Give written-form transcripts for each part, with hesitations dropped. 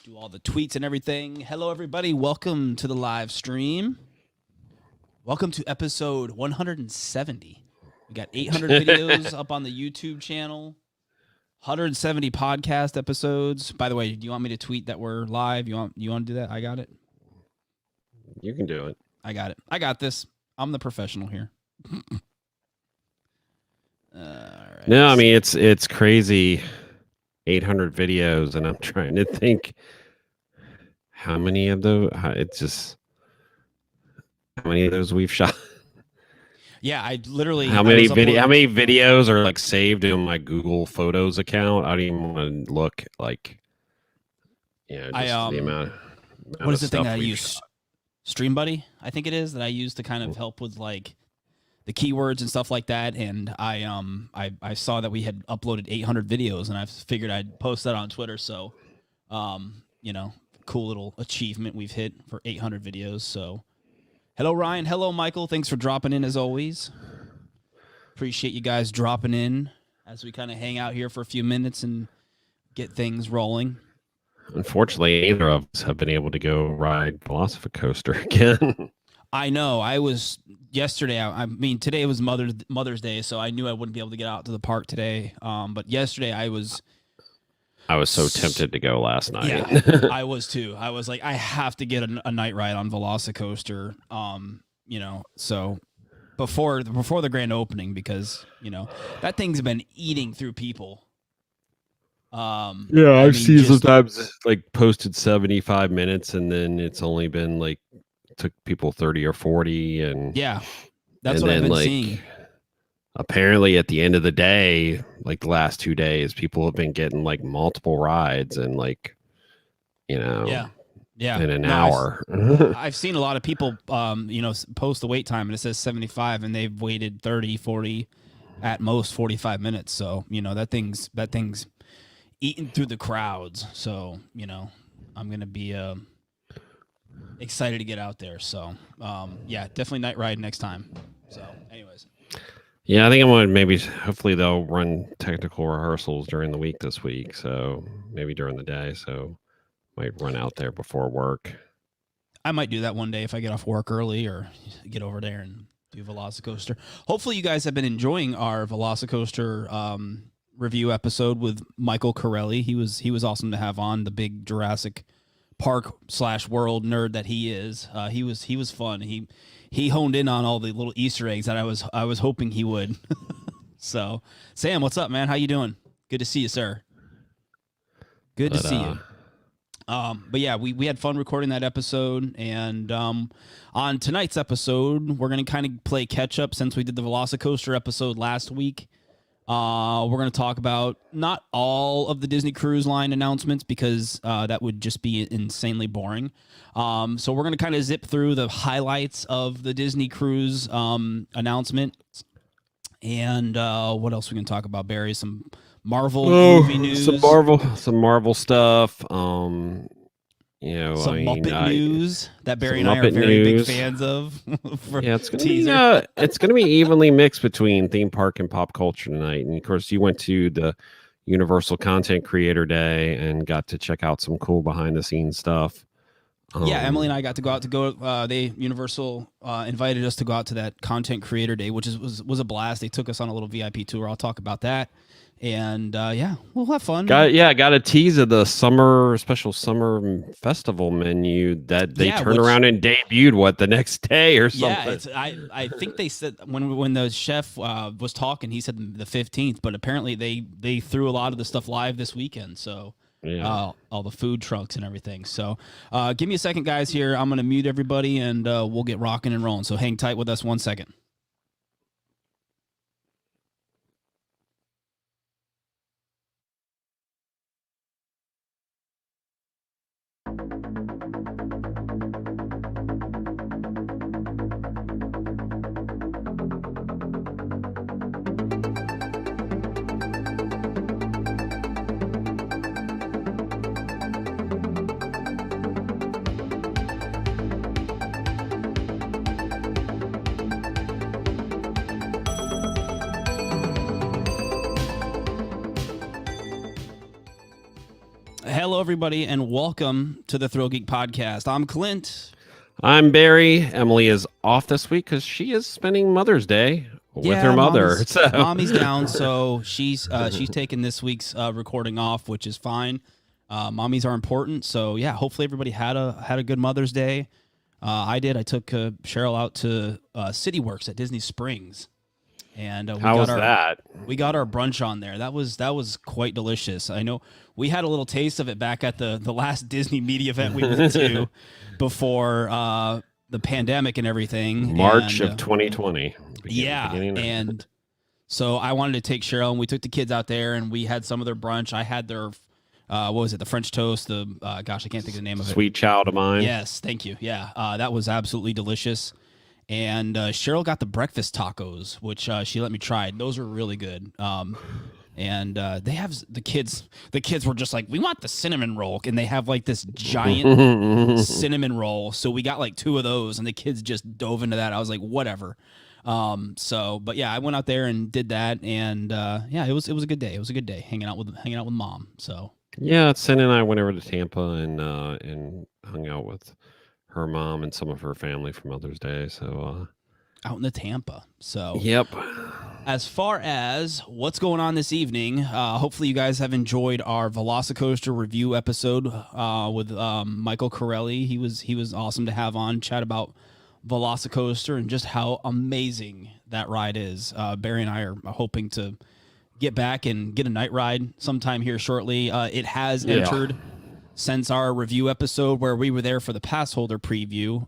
do all the tweets and everything. Hello, everybody. Welcome to the live stream. Welcome to episode 170. We got 800 videos up on the YouTube channel, 170 podcast episodes. By the way, do you want me to tweet that we're live? You want to do that? I got it. You can do it. I got it. I got this. I'm the professional here. All right. No, I mean it's crazy. 800 videos, and I'm trying to think how many of those. It's just how many of those we've shot. Yeah, I literally. How many videos are like saved in my Google Photos account? I don't even want to look. Like, just the amount. What is the thing that I use? Stream Buddy, I think it is, that I use to kind of help with like the keywords and stuff like that. And I saw that we had uploaded 800 videos, and I figured I'd post that on Twitter. So, cool little achievement we've hit for 800 videos. So, hello Ryan, hello Michael. Thanks for dropping in as always. Appreciate you guys dropping in as we kind of hang out here for a few minutes and get things rolling. Unfortunately, neither of us have been able to go ride Velocicoaster again. I know. I was yesterday. I mean, today was Mother's Day, so I knew I wouldn't be able to get out to the park today. But yesterday, I was so tempted to go last night. Yeah, I was too. I was like, I have to get a night ride on Velocicoaster. So before the grand opening, because that thing's been eating through people. I've seen sometimes like posted 75 minutes, and then it's only been like took people 30 or 40, and that's what I've been seeing. Apparently, at the end of the day, like the last 2 days, people have been getting like multiple rides and like, in an hour. I've seen a lot of people, post the wait time, and it says 75, and they've waited 30, 40, at most 45 minutes. So that thing's eating through the crowds. So I'm gonna be excited to get out there. So definitely night ride next time. So anyways, I think I'm gonna hopefully they'll run technical rehearsals during the week this week, so maybe during the day, so might run out there before work. I might do that one day if I get off work early or get over there and do Velocicoaster. Hopefully you guys have been enjoying our Velocicoaster review episode with Michael Corelli. He was awesome to have on, the big Jurassic Park / world nerd that he is. He was fun. He honed in on all the little Easter eggs that I was hoping he would. So, Sam, what's up, man? How you doing? Good to see you, sir. Good to see you. But yeah, we had fun recording that episode, and on tonight's episode, we're gonna kind of play catch up since we did the Velocicoaster episode last week. We're going to talk about not all of the Disney Cruise Line announcements, because that would just be insanely boring. So we're going to kind of zip through the highlights of the Disney Cruise announcement. And what else we can talk about, Barry? Some Marvel movie news. Some Marvel stuff. Muppet news that Barry and I are very big fans of. It's gonna be evenly mixed between theme park and pop culture tonight. And of course, you went to the Universal Content Creator Day and got to check out some cool behind the scenes stuff. Emily and I got to go out Universal invited us to go out to that Content Creator Day, which was a blast. They took us on a little VIP tour. I'll talk about that. And we'll have fun. Got a tease of the special summer festival menu that they turned around and debuted the next day or something. Yeah, I think they said when the chef was talking, he said the 15th, but apparently they threw a lot of the stuff live this weekend. So all the food trucks and everything. So give me a second, guys. Here, I'm gonna mute everybody, and we'll get rocking and rolling. So hang tight with us 1 second. Hello, everybody, and welcome to the ThrillGeek Podcast. I'm Clint. I'm Barry. Emily is off this week because she is spending Mother's Day with her mother. Mommy's down, so she's taking this week's recording off, which is fine. Mommies are important, so yeah. Hopefully, everybody had a good Mother's Day. I did. I took Cheryl out to CityWorks at Disney Springs, and how was that? We got our brunch on there. That was quite delicious. I know we had a little taste of it back at the last Disney media event we went to before the pandemic and everything. March of 2020. And so I wanted to take Cheryl, and we took the kids out there, and we had some of their brunch. I had their what was it? The French toast. The gosh, I can't think of the name of it. Sweet child of mine. Yes, thank you. Yeah, that was absolutely delicious. And Cheryl got the breakfast tacos, which she let me try. Those are really good. And they have the kids were just like, we want the cinnamon roll, and they have like this giant cinnamon roll. So we got like 2 of those, and the kids just dove into that. I was like, whatever. But yeah, I went out there and did that, and yeah, it was a good day. It was a good day hanging out with mom. So yeah, Sin and I went over to Tampa and hung out with her mom and some of her family for Mother's Day. So out in the Tampa. So yep. As far as what's going on this evening, hopefully you guys have enjoyed our Velocicoaster review episode with Michael Corelli. He was awesome to have on, chat about Velocicoaster and just how amazing that ride is. Barry and I are hoping to get back and get a night ride sometime here shortly. It has entered since our review episode where we were there for the pass holder preview.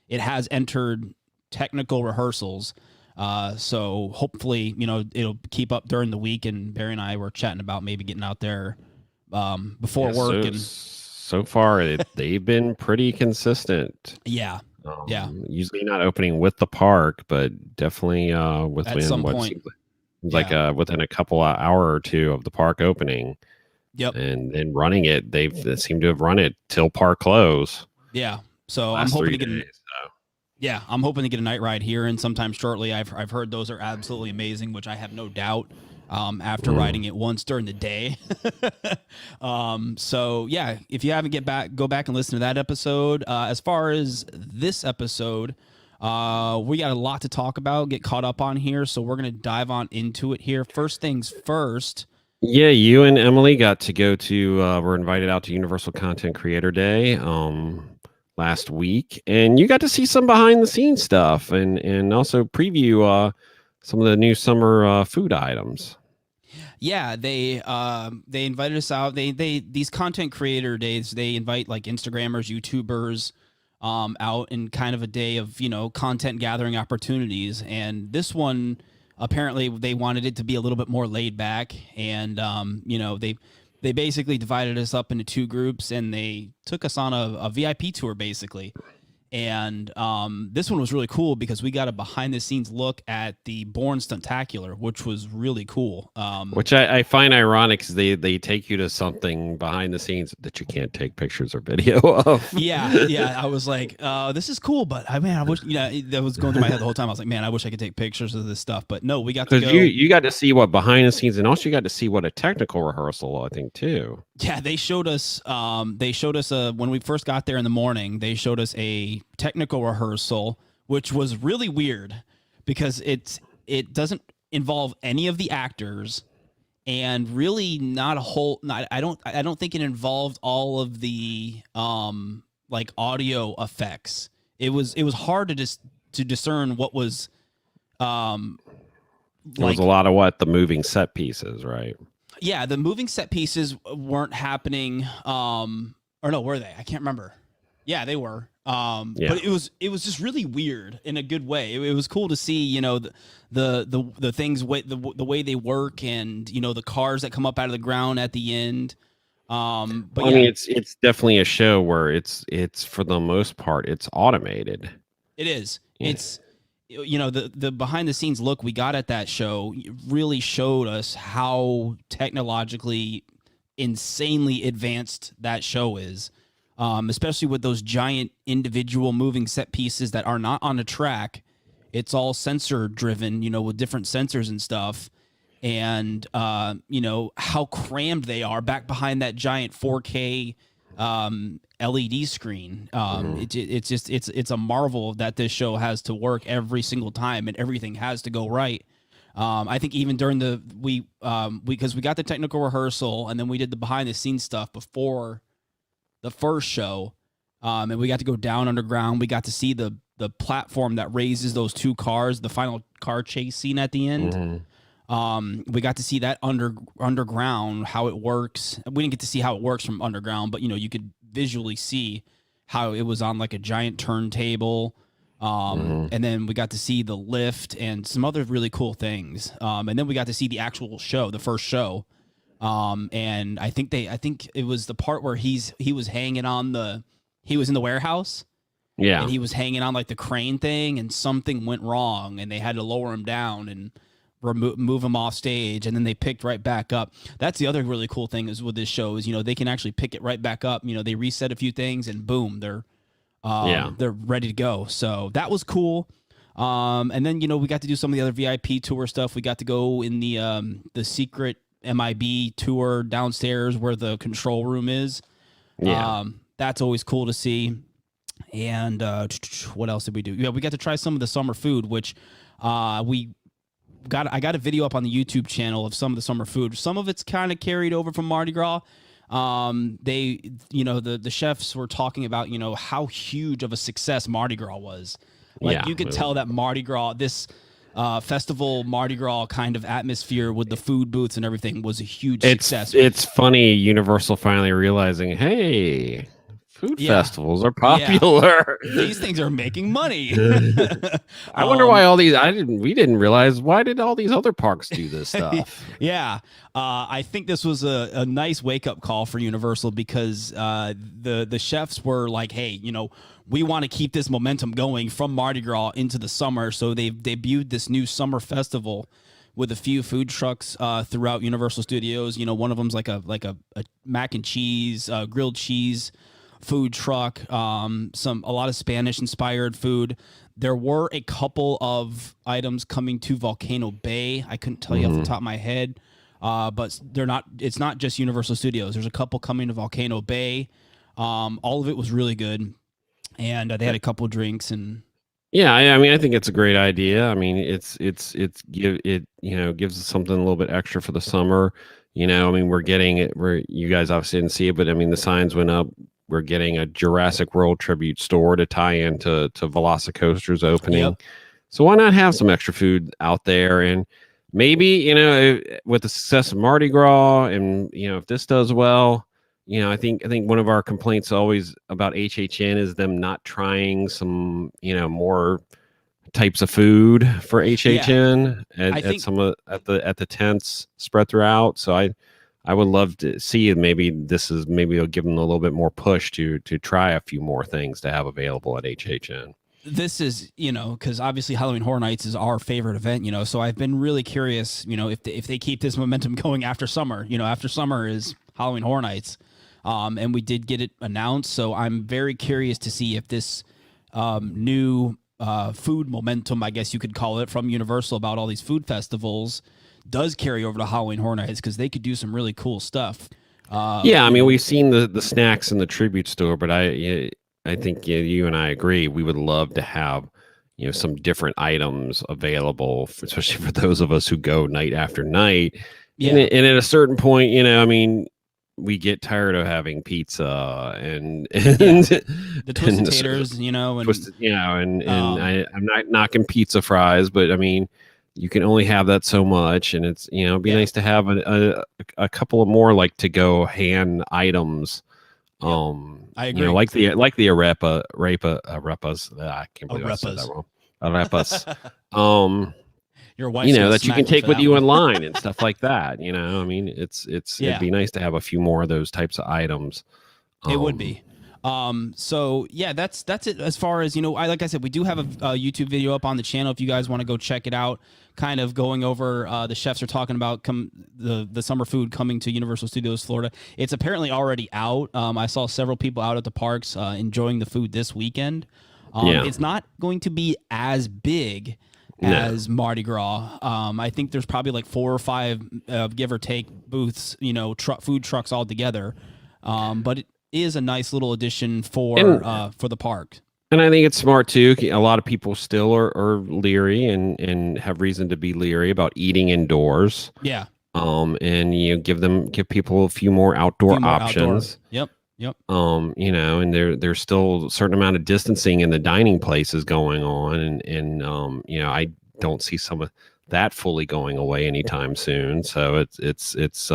It has entered technical rehearsals. So hopefully, it'll keep up during the week, and Barry and I were chatting about maybe getting out there before work. So far, they've been pretty consistent. Yeah. Usually not opening with the park, but definitely within some point. Within a couple of hour or two of the park opening. Yep. And then running it, they seem to have run it till park close. Yeah. So I'm hoping to get I'm hoping to get a night ride here and sometime shortly. I've heard those are absolutely amazing, which I have no doubt after riding it once during the day. So yeah, if you haven't go back and listen to that episode. As far as this episode, we got a lot to talk about, get caught up on here. So we're going to dive on into it here. First things first. Yeah, you and Emily got to go to, were invited out to Universal Content Creator Day last week, and you got to see some behind the scenes stuff and also preview some of the new summer food items. Yeah, they invited us out. They these content creator days, they invite like Instagrammers, YouTubers out in kind of a day of, content gathering opportunities. And this one, apparently they wanted it to be a little bit more laid back, and they basically divided us up into 2 groups, and they took us on a VIP tour basically. And this one was really cool because we got a behind the scenes look at the Bourne Stuntacular, which was really cool. Which I find ironic because they take you to something behind the scenes that you can't take pictures or video of. Yeah. I was like, this is cool, but I wish, that was going through my head the whole time. I was like, man, I wish I could take pictures of this stuff. But no, we got to go. You got to see what behind the scenes, and also you got to see what a technical rehearsal, I think, too. Yeah, they showed us when we first got there in the morning, they showed us a technical rehearsal, which was really weird because it doesn't involve any of the actors, and really not a whole. I don't think it involved all of the like audio effects. It was hard to discern what was. There was a lot of the moving set pieces, right? Yeah, the moving set pieces weren't happening. Or no, were they? I can't remember. Yeah, they were. But it was just really weird in a good way. It was cool to see, the things the way they work, and the cars that come up out of the ground at the end. But I mean, it's definitely a show where it's for the most part it's automated. It is. Yeah. It's the behind the scenes look we got at that show really showed us how technologically insanely advanced that show is. Especially with those giant individual moving set pieces that are not on a track. It's all sensor driven, with different sensors and stuff. and how crammed they are back behind that giant 4K LED screen. It's a marvel that this show has to work every single time and everything has to go right. I think even during because we got the technical rehearsal and then we did the behind the scenes stuff before the first show, and we got to go down underground. We got to see the platform that raises those two cars, the final car chase scene at the end. We got to see that underground, how it works. We didn't get to see how it works from underground, but you could visually see how it was on like a giant turntable. And then we got to see the lift and some other really cool things. And then we got to see the actual show, the first show. And I think it was the part where he was hanging on he was in the warehouse. Yeah. And he was hanging on like the crane thing and something went wrong and they had to lower him down and move him off stage, and then they picked right back up. That's the other really cool thing is with this show is, they can actually pick it right back up. They reset a few things and boom, they're ready to go. So that was cool. And then, we got to do some of the other VIP tour stuff. We got to go in the secret MIB tour downstairs where the control room is. Yeah. That's always cool to see. And what else did we do? Yeah, we got to try some of the summer food, which I got a video up on the YouTube channel of some of the summer food. Some of it's kind of carried over from Mardi Gras. The chefs were talking about, how huge of a success Mardi Gras was. Like you could tell that Mardi Gras, this festival Mardi Gras kind of atmosphere with the food booths and everything was a huge success. It's funny, Universal finally realizing, hey, food festivals are popular. Yeah. These things are making money. I wonder why we didn't realize, why did all these other parks do this stuff? Yeah. I think this was a nice wake-up call for Universal because the chefs were like, hey, we want to keep this momentum going from Mardi Gras into the summer. So they've debuted this new summer festival with a few food trucks throughout Universal Studios. One of them's like a mac and cheese, grilled cheese food truck, a lot of Spanish inspired food. There were a couple of items coming to Volcano Bay. I couldn't tell you off the top of my head, but it's not just Universal Studios. There's a couple coming to Volcano Bay. All of it was really good, and they had a couple drinks and. Yeah, I think it's a great idea. I mean, it gives us something a little bit extra for the summer. We're getting it where you guys obviously didn't see it, but I mean the signs went up. We're getting a Jurassic World tribute store to tie into Velocicoaster's opening. Yep. So why not have some extra food out there? And maybe, with the success of Mardi Gras and, if this does well, I think one of our complaints always about HHN is them not trying some, more types of food for HHN at the tents spread throughout. So I would love to see maybe it'll give them a little bit more push to try a few more things to have available at HHN. This is, because obviously Halloween Horror Nights is our favorite event, so I've been really curious, if they keep this momentum going after summer. After summer is Halloween Horror Nights, and we did get it announced. So I'm very curious to see if this new food momentum, I guess you could call it, from Universal about all these food festivals does carry over to Halloween Horror Nights, because they could do some really cool stuff. We've seen the snacks in the tribute store, but I think you and I agree we would love to have some different items available, especially for those of us who go night after night. And at a certain point, we get tired of having pizza and the twisted taters, and I'm not knocking pizza fries, but I mean, you can only have that so much, and it's it'd be nice to have a couple of more like to go hand items. I agree. Like the arepas. I can't believe I said that wrong. Arepas. Your wife, that you can take with you in line and stuff like that. I mean, it'd be nice to have a few more of those types of items. It would be. So yeah, that's it. As far as, like I said, we do have a YouTube video up on the channel if you guys want to go check it out. Kind of going over, the chefs are talking about the summer food coming to Universal Studios Florida. It's apparently already out. I saw several people out at the parks enjoying the food this weekend. It's not going to be as big as Mardi Gras. I think there's probably like 4 or 5, give or take, booths, food trucks all together. But it is a nice little addition for the park. And I think it's smart too. A lot of people still are leery and have reason to be leery about eating indoors. Yeah. And give people a few more outdoor options. Yep. And there's still a certain amount of distancing in the dining places going on, and I don't see some of that fully going away anytime soon. So it's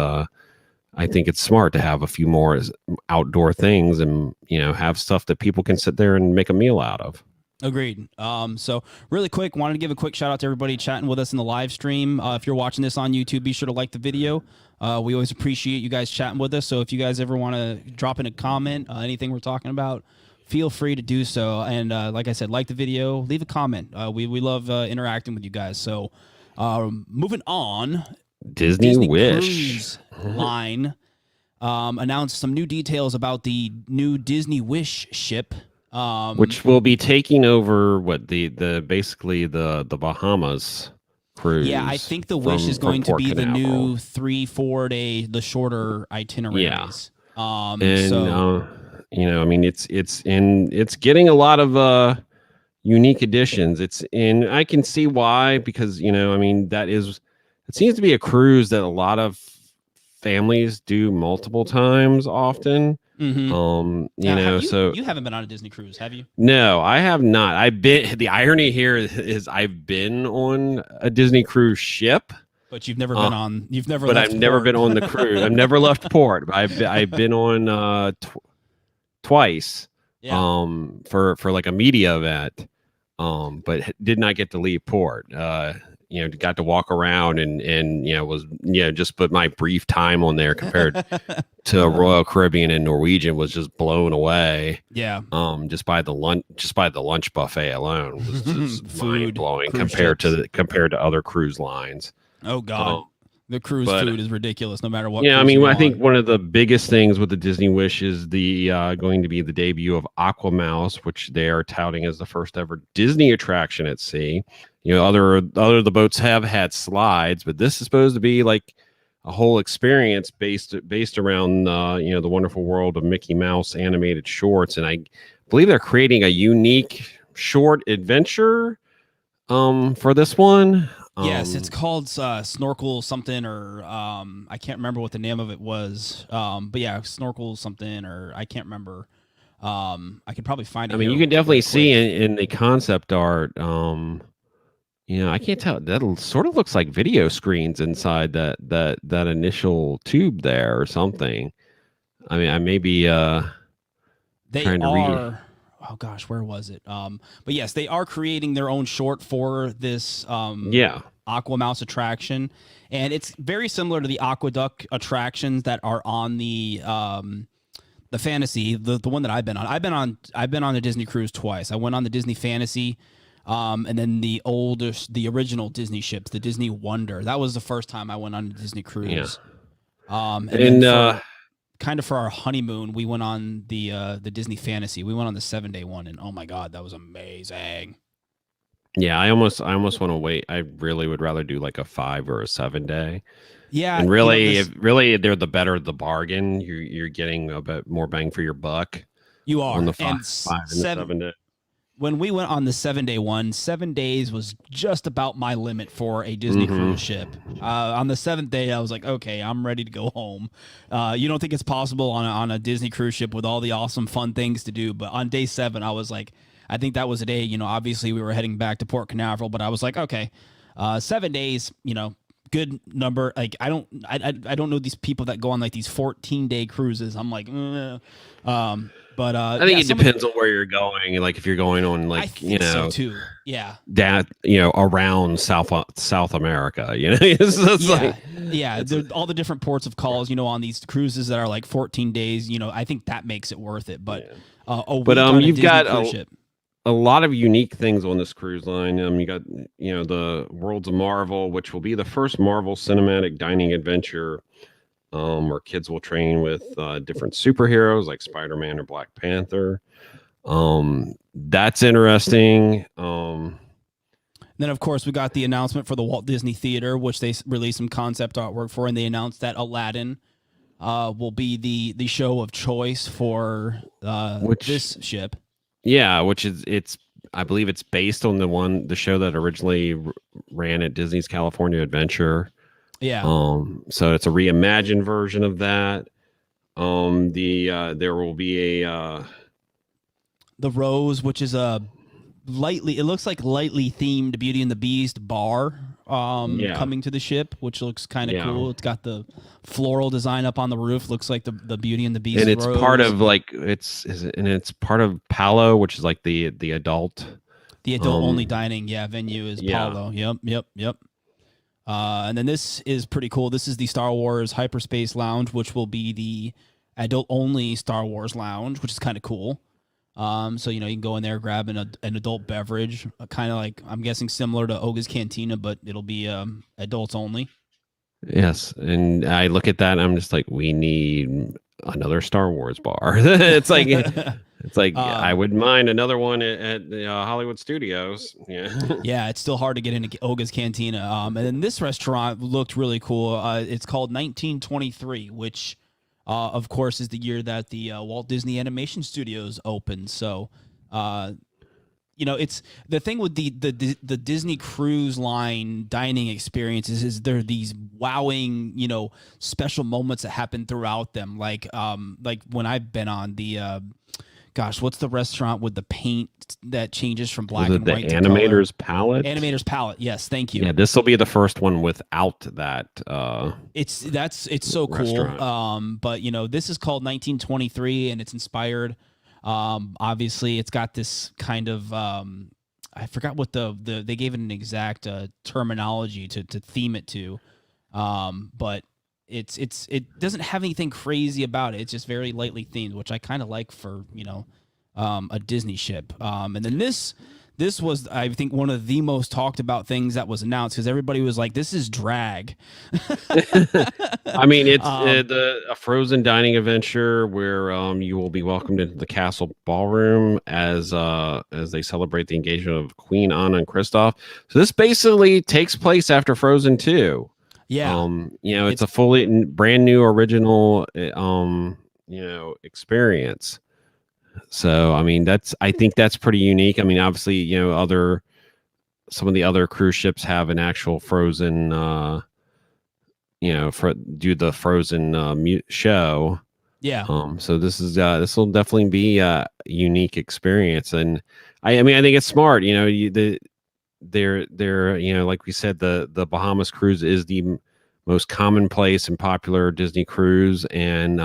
I think it's smart to have a few more outdoor things and have stuff that people can sit there and make a meal out of. Agreed. So really quick, wanted to give a quick shout out to everybody chatting with us in the live stream. If you're watching this on YouTube, be sure to like the video. We always appreciate you guys chatting with us. So if you guys ever want to drop in a comment, anything we're talking about, feel free to do so. And like I said, like the video, leave a comment. We love interacting with you guys. So moving on, Disney Wish Cruise Line announced some new details about the new Disney Wish ship. Which will be taking over basically the Bahamas cruise. Yeah, I think the Wish is going to be the new 3-4 day, the shorter itineraries. Yeah. It's getting a lot of unique additions. I can see why, because it seems to be a cruise that a lot of families do multiple times often. Mm-hmm. So you haven't been on a Disney cruise, have you? No, I have not. The irony here is I've been on a Disney cruise ship, but you've never been on. You've never. But I've never been on the cruise. I've never left port. I've been on twice. Yeah. For like a media event. But did not get to leave port. Got to walk around and was just put my brief time on there compared to Royal Caribbean and Norwegian was just blown away. Yeah. Just by the lunch buffet alone was just mind blowing compared to other cruise lines. Oh God. The cruise food is ridiculous no matter what. Yeah, I think one of the biggest things with the Disney Wish is the going to be the debut of Aquamouse, which they are touting as the first ever Disney attraction at sea. Other the boats have had slides, but this is supposed to be like a whole experience based around the wonderful world of Mickey Mouse animated shorts, and I believe they're creating a unique short adventure for this one. Yes, it's called Snorkel something, or I can't remember what the name of it was. But yeah, Snorkel something, or I can't remember. I could probably find it. You can definitely see in the concept art. I can't tell. That sort of looks like video screens inside that initial tube there or something. I may be trying to read. Oh gosh, where was it? But yes, they are creating their own short for this Aquamouse attraction, and it's very similar to the Aqueduct attractions that are on the Fantasy, the one that I've been on. I've been on the Disney cruise twice. I went on the Disney Fantasy, and then the original Disney ships, the Disney Wonder. That was the first time I went on a Disney cruise. Yeah. Kind of for our honeymoon, we went on the Disney Fantasy. We went on the 7-day one, and oh my God, that was amazing. Yeah, I almost want to wait. I really would rather do like a 5 or a 7-day. Yeah, and really, they're the better the bargain. You're getting a bit more bang for your buck. You are on the 5 and and the 7-day. When we went on the 7-day one, 7 days was just about my limit for a Disney cruise ship. On the 7th day, I was like, okay, I'm ready to go home. You don't think it's possible on a Disney cruise ship with all the awesome, fun things to do. But on day 7, I was like, I think that was a day, obviously we were heading back to Port Canaveral, but I was like, okay, 7 days, good number. Like, I don't know these people that go on like these 14-day cruises. I'm like, But I think it depends on where you're going. Like if you're going on, like so too. Yeah. That around South America. It's all the different ports of calls. On these cruises that are like 14 days. I think that makes it worth it. But you've got a lot of unique things on this cruise line. You got the Worlds of Marvel, which will be the first Marvel cinematic dining adventure. Where kids will train with different superheroes like SpiderMan or Black Panther. That's interesting. Now Then, of course, we got the announcement for the Walt Disney Theater, which they released some concept artwork for, and they announced that Aladdin will be the show of choice for this ship. Yeah, which is I believe it's based on the show that originally ran at Disney's California Adventure. Yeah. So it's a reimagined version of that. There will be a the Rose, which is it looks like lightly themed Beauty and the Beast bar coming to the ship, which looks kind of cool. It's got the floral design up on the roof, looks like the Beauty and the Beast, and it's Rose. Part of like it's part of Palo, which is like the adult only dining venue is Palo. Yep. And then this is pretty cool. This is the Star Wars Hyperspace Lounge, which will be the adult only Star Wars lounge, which is kind of cool. So you can go in there, grab an adult beverage, kind of like, I'm guessing similar to Oga's Cantina, but it'll be adults only. Yes, and I look at that and I'm just like, we need another Star Wars bar. It's like I wouldn't mind another one at the Hollywood Studios. Yeah, yeah, it's still hard to get into Oga's Cantina. And then this restaurant looked really cool. It's called 1923, which of course is the year that the Walt Disney Animation Studios opened. So it's the thing with the Disney Cruise Line dining experiences is there are these wowing, special moments that happen throughout them. Like when I've been on the what's the restaurant with the paint that changes from black and white to Animator's color? Palette? Animator's Palette. Yes, thank you. Yeah, this will be the first one without that. It's so restaurant. Cool. But this is called 1923, and it's inspired. Obviously, it's got this kind of I forgot what they gave it an exact terminology to theme it to, but it doesn't have anything crazy about it. It's just very lightly themed, which I kind of like for a Disney ship. And then this was, I think, one of the most talked about things that was announced, because everybody was like, "This is drag." I mean, it's a Frozen dining adventure where you will be welcomed into the castle ballroom as they celebrate the engagement of Queen Anna and Kristoff. So this basically takes place after Frozen 2. Yeah. It's a fully brand new original experience. So I mean, I think that's pretty unique. I mean, obviously, some of the other cruise ships have an actual Frozen do the Frozen show. Yeah. So this will definitely be a unique experience, and I think it's smart. They're like we said, the Bahamas cruise is the most commonplace and popular Disney cruise, and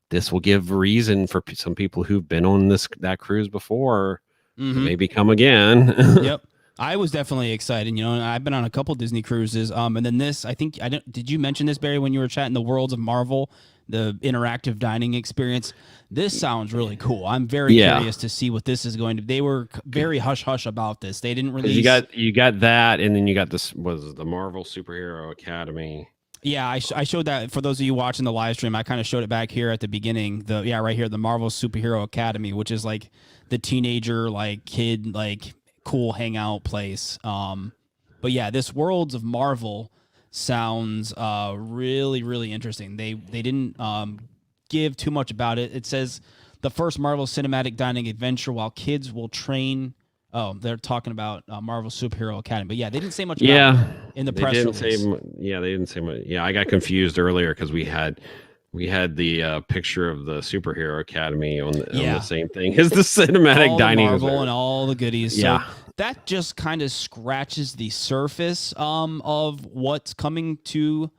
this will give reason for some people who've been on that cruise before to maybe come again. Yep. I was definitely excited, and I've been on a couple Disney cruises. And then this, I think, did you mention this, Barry, when you were chatting the Worlds of Marvel, the interactive dining experience? This sounds really cool. I'm very curious to see what this is going to. They were very hush hush about this. They didn't release. You got that, and then you got this was the Marvel Superhero Academy. Yeah, I showed that for those of you watching the live stream. I kind of showed it back here at the beginning. Right here, the Marvel Superhero Academy, which is like the teenager, like kid, like cool hangout place. But yeah, this Worlds of Marvel sounds really, really interesting. They didn't give too much about it. It says the first Marvel cinematic dining adventure while kids will train. Oh, they're talking about Marvel Superhero Academy. But yeah, they didn't say much about it in the press release. They didn't say much. Yeah, I got confused earlier because we had the picture of the Superhero Academy on the same thing as the cinematic dining. Marvel and all the goodies. Yeah. So that just kind of scratches the surface of what's coming to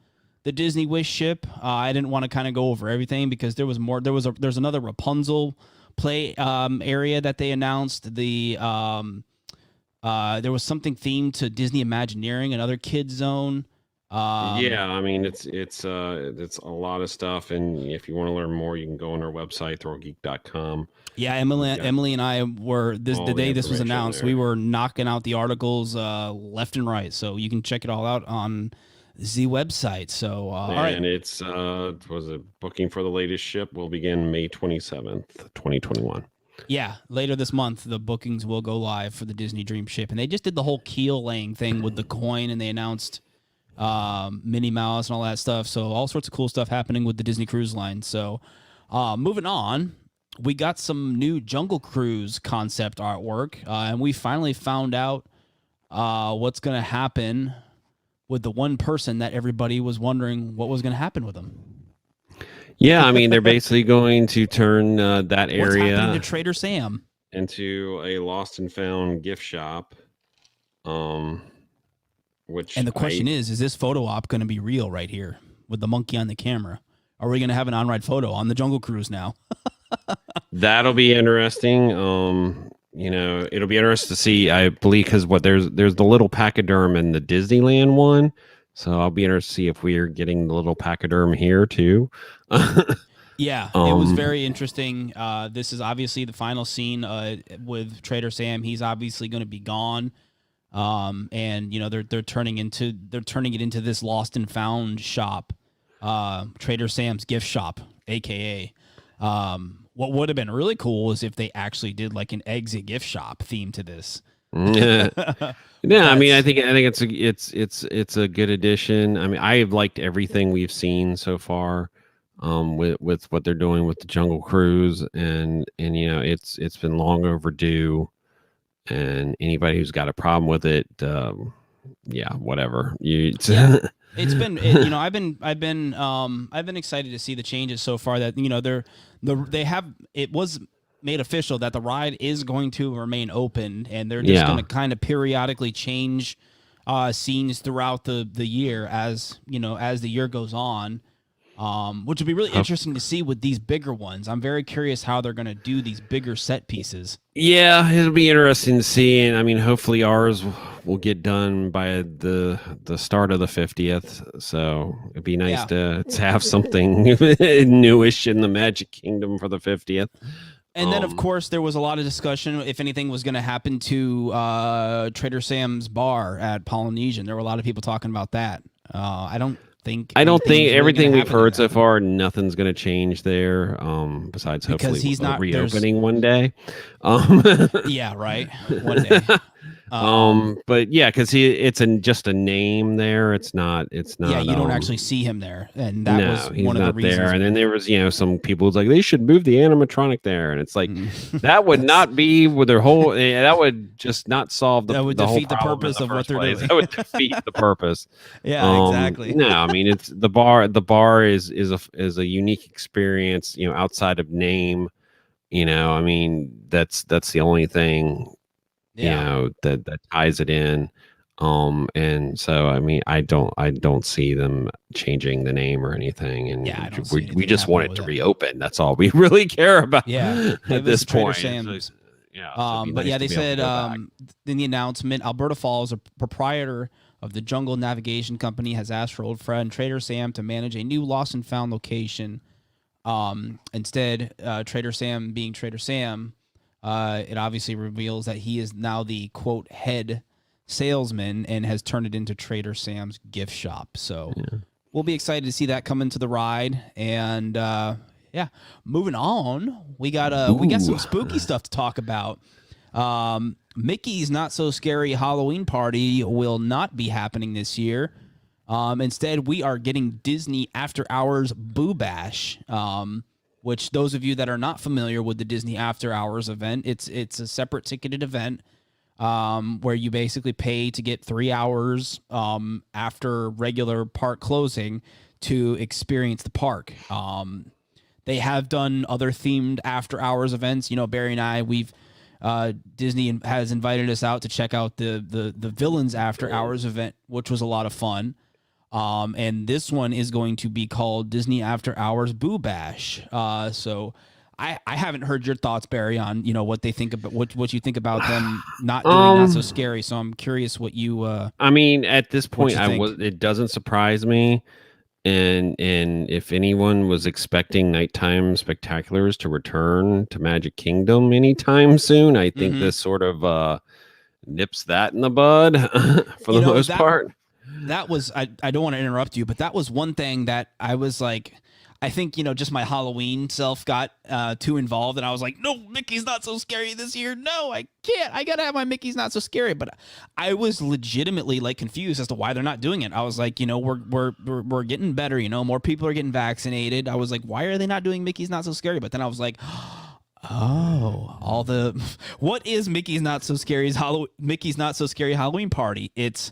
the Disney Wish ship. I didn't want to kind of go over everything because there was more. There's another Rapunzel play area that they announced. There was something themed to Disney Imagineering, another kids zone. I mean it's a lot of stuff, and if you want to learn more, you can go on our website ThrillGeek.com. Yeah, Emily and I were the day this was announced. There. We were knocking out the articles left and right, so you can check it all out on the website. So all right, and it's booking for the latest ship will begin May 27th, 2021. Yeah, later this month, the bookings will go live for the Disney Dream Ship, and they just did the whole keel laying thing with the coin, and they announced Minnie Mouse and all that stuff. So all sorts of cool stuff happening with the Disney Cruise Line. So moving on, we got some new Jungle Cruise concept artwork, and we finally found out what's going to happen with the one person that everybody was wondering what was going to happen with them. Yeah, I mean, they're basically going to turn that area What's happening to Trader Sam into a lost and found gift shop. Which and the question is this photo op going to be real right here with the monkey on the camera? Are we going to have an on-ride photo on the Jungle Cruise now? That'll be interesting. It'll be interesting to see. I believe because there's the little pachyderm in the Disneyland one. So I'll be interested to see if we're getting the little pachyderm here too. Yeah, it was very interesting. This is obviously the final scene with Trader Sam. He's obviously going to be gone, and they're turning it into this lost and found shop, Trader Sam's gift shop, aka. What would have been really cool is if they actually did like an exit gift shop theme to this. Yeah, I mean, I think it's a good addition. I mean, I've liked everything we've seen so far, with what they're doing with the Jungle Cruise, and it's been long overdue. And anybody who's got a problem with it, whatever. It's been, I've been excited to see the changes so far. That it was made official that the ride is going to remain open, and they're just going to kind of periodically change scenes throughout the year as the year goes on, which would be really interesting to see with these bigger ones. I'm very curious how they're going to do these bigger set pieces. Yeah, it'll be interesting to see, and I mean, hopefully ours will get done by the start of the 50th. So it'd be nice to have something newish in the Magic Kingdom for the 50th. And then, of course, there was a lot of discussion if anything was going to happen to Trader Sam's bar at Polynesian. There were a lot of people talking about that. I don't think everything we've heard so far, nothing's going to change there. Besides, because hopefully, he's not reopening one day. Yeah, right. One day. But yeah, because it's just a name there. It's not. Yeah, you don't actually see him there, and that was one of the reasons. There. And then there was some people who's like they should move the animatronic there, and it's like that would not be with their whole. That would just not solve the. That would defeat the purpose of what they're doing. That would defeat the purpose. Yeah, exactly. No, I mean it's the bar. The bar is a unique experience. Outside of name. I mean that's the only thing. That ties it in, and so I mean I don't see them changing the name or anything, and we just want it to reopen. That's all we really care about. Yeah, at this point. Sam's. They said in the announcement, Alberta Falls, a proprietor of the Jungle Navigation Company, has asked for old friend Trader Sam to manage a new lost and found location. Instead, Trader Sam being Trader Sam. It obviously reveals that he is now the, quote, head salesman and has turned it into Trader Sam's gift shop. So we'll be excited to see that come into the ride. And, moving on, we got some spooky stuff to talk about. Mickey's NotSoScary Halloween party will not be happening this year. Instead, we are getting Disney After Hours Boo Bash, which those of you that are not familiar with the Disney After Hours event, it's a separate ticketed event where you basically pay to get 3 hours after regular park closing to experience the park. They have done other themed After Hours events. Barry and I, Disney has invited us out to check out the Villains After Hours event, which was a lot of fun. And this one is going to be called Disney After Hours Boo Bash. So I haven't heard your thoughts, Barry, on what they think about what you think about them not doing NotSoScary. So I'm curious what you. I mean, at this point, it doesn't surprise me. And if anyone was expecting nighttime spectaculars to return to Magic Kingdom anytime soon, I think this sort of nips that in the bud for the most part. That was I don't want to interrupt you, but that was one thing that I was like, I think, just my Halloween self got too involved, and I was like, no, Mickey's Not So Scary this year. No, I can't. I gotta have my Mickey's Not So Scary. But I was legitimately like confused as to why they're not doing it. I was like, we're getting better. More people are getting vaccinated. I was like, why are they not doing Mickey's Not So Scary? But then I was like, oh, what is Mickey's Not So Scary Halloween party? It's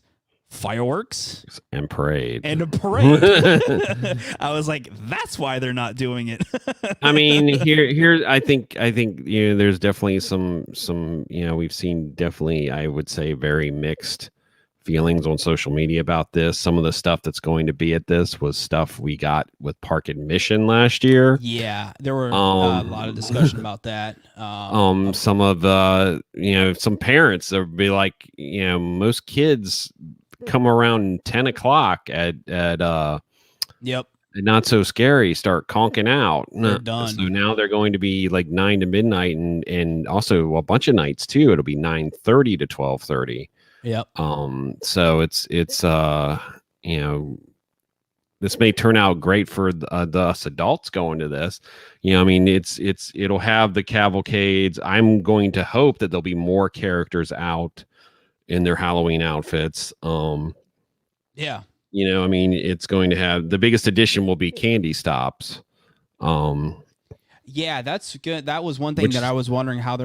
fireworks and parade and a parade. I was like, that's why they're not doing it. I mean, here I think there's definitely some we've seen definitely, I would say, very mixed feelings on social media about this. Some of the stuff that's going to be at this was stuff we got with park admission last year. Yeah, there were a lot of discussion about that. Some of the some parents that would be like, most kids come around 10 o'clock at Not So Scary, start conking out. They're done. So now they're going to be like 9 to midnight, and also a bunch of nights too. It'll be 9:30 to 12:30. Yep. So it's this may turn out great for us adults going to this. I mean, it'll have the cavalcades. I'm going to hope that there'll be more characters out in their Halloween outfits. Yeah. I mean, it's going to have, the biggest addition will be candy stops. Yeah, that's good. That was one thing that I was wondering how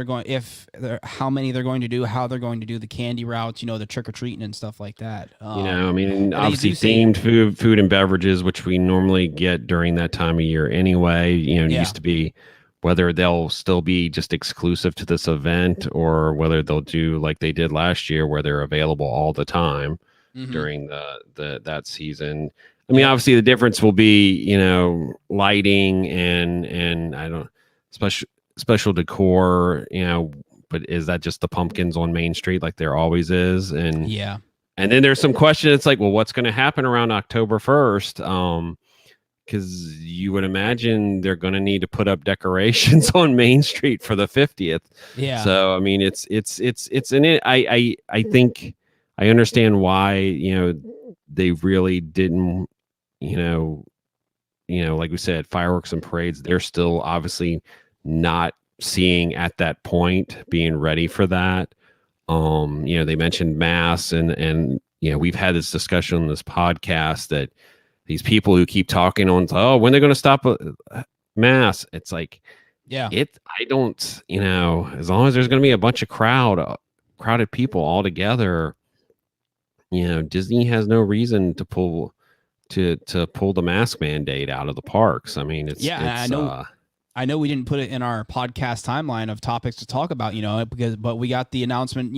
how many they're going to do, how they're going to do the candy routes, the trick or treating and stuff like that. I mean, obviously themed food and beverages, which we normally get during that time of year anyway. It used to be whether they'll still be just exclusive to this event or whether they'll do like they did last year, where they're available all the time during that season. I mean, obviously the difference will be, lighting and I don't special decor, but is that just the pumpkins on Main Street like there always is? And then there's some question. It's like, well, what's going to happen around October 1st? Because you would imagine they're going to need to put up decorations on Main Street for the 50th. Yeah. So I mean, it's I think I understand why they really didn't. Like we said, fireworks and parades, they're still obviously not seeing at that point being ready for that. They mentioned masks and we've had this discussion on this podcast that these people who keep talking on, when they're going to stop masks, it's like, I don't, as long as there's going to be a bunch of crowded people all together, Disney has no reason to pull the mask mandate out of the parks. I mean, I know we didn't put it in our podcast timeline of topics to talk about, but we got the announcement,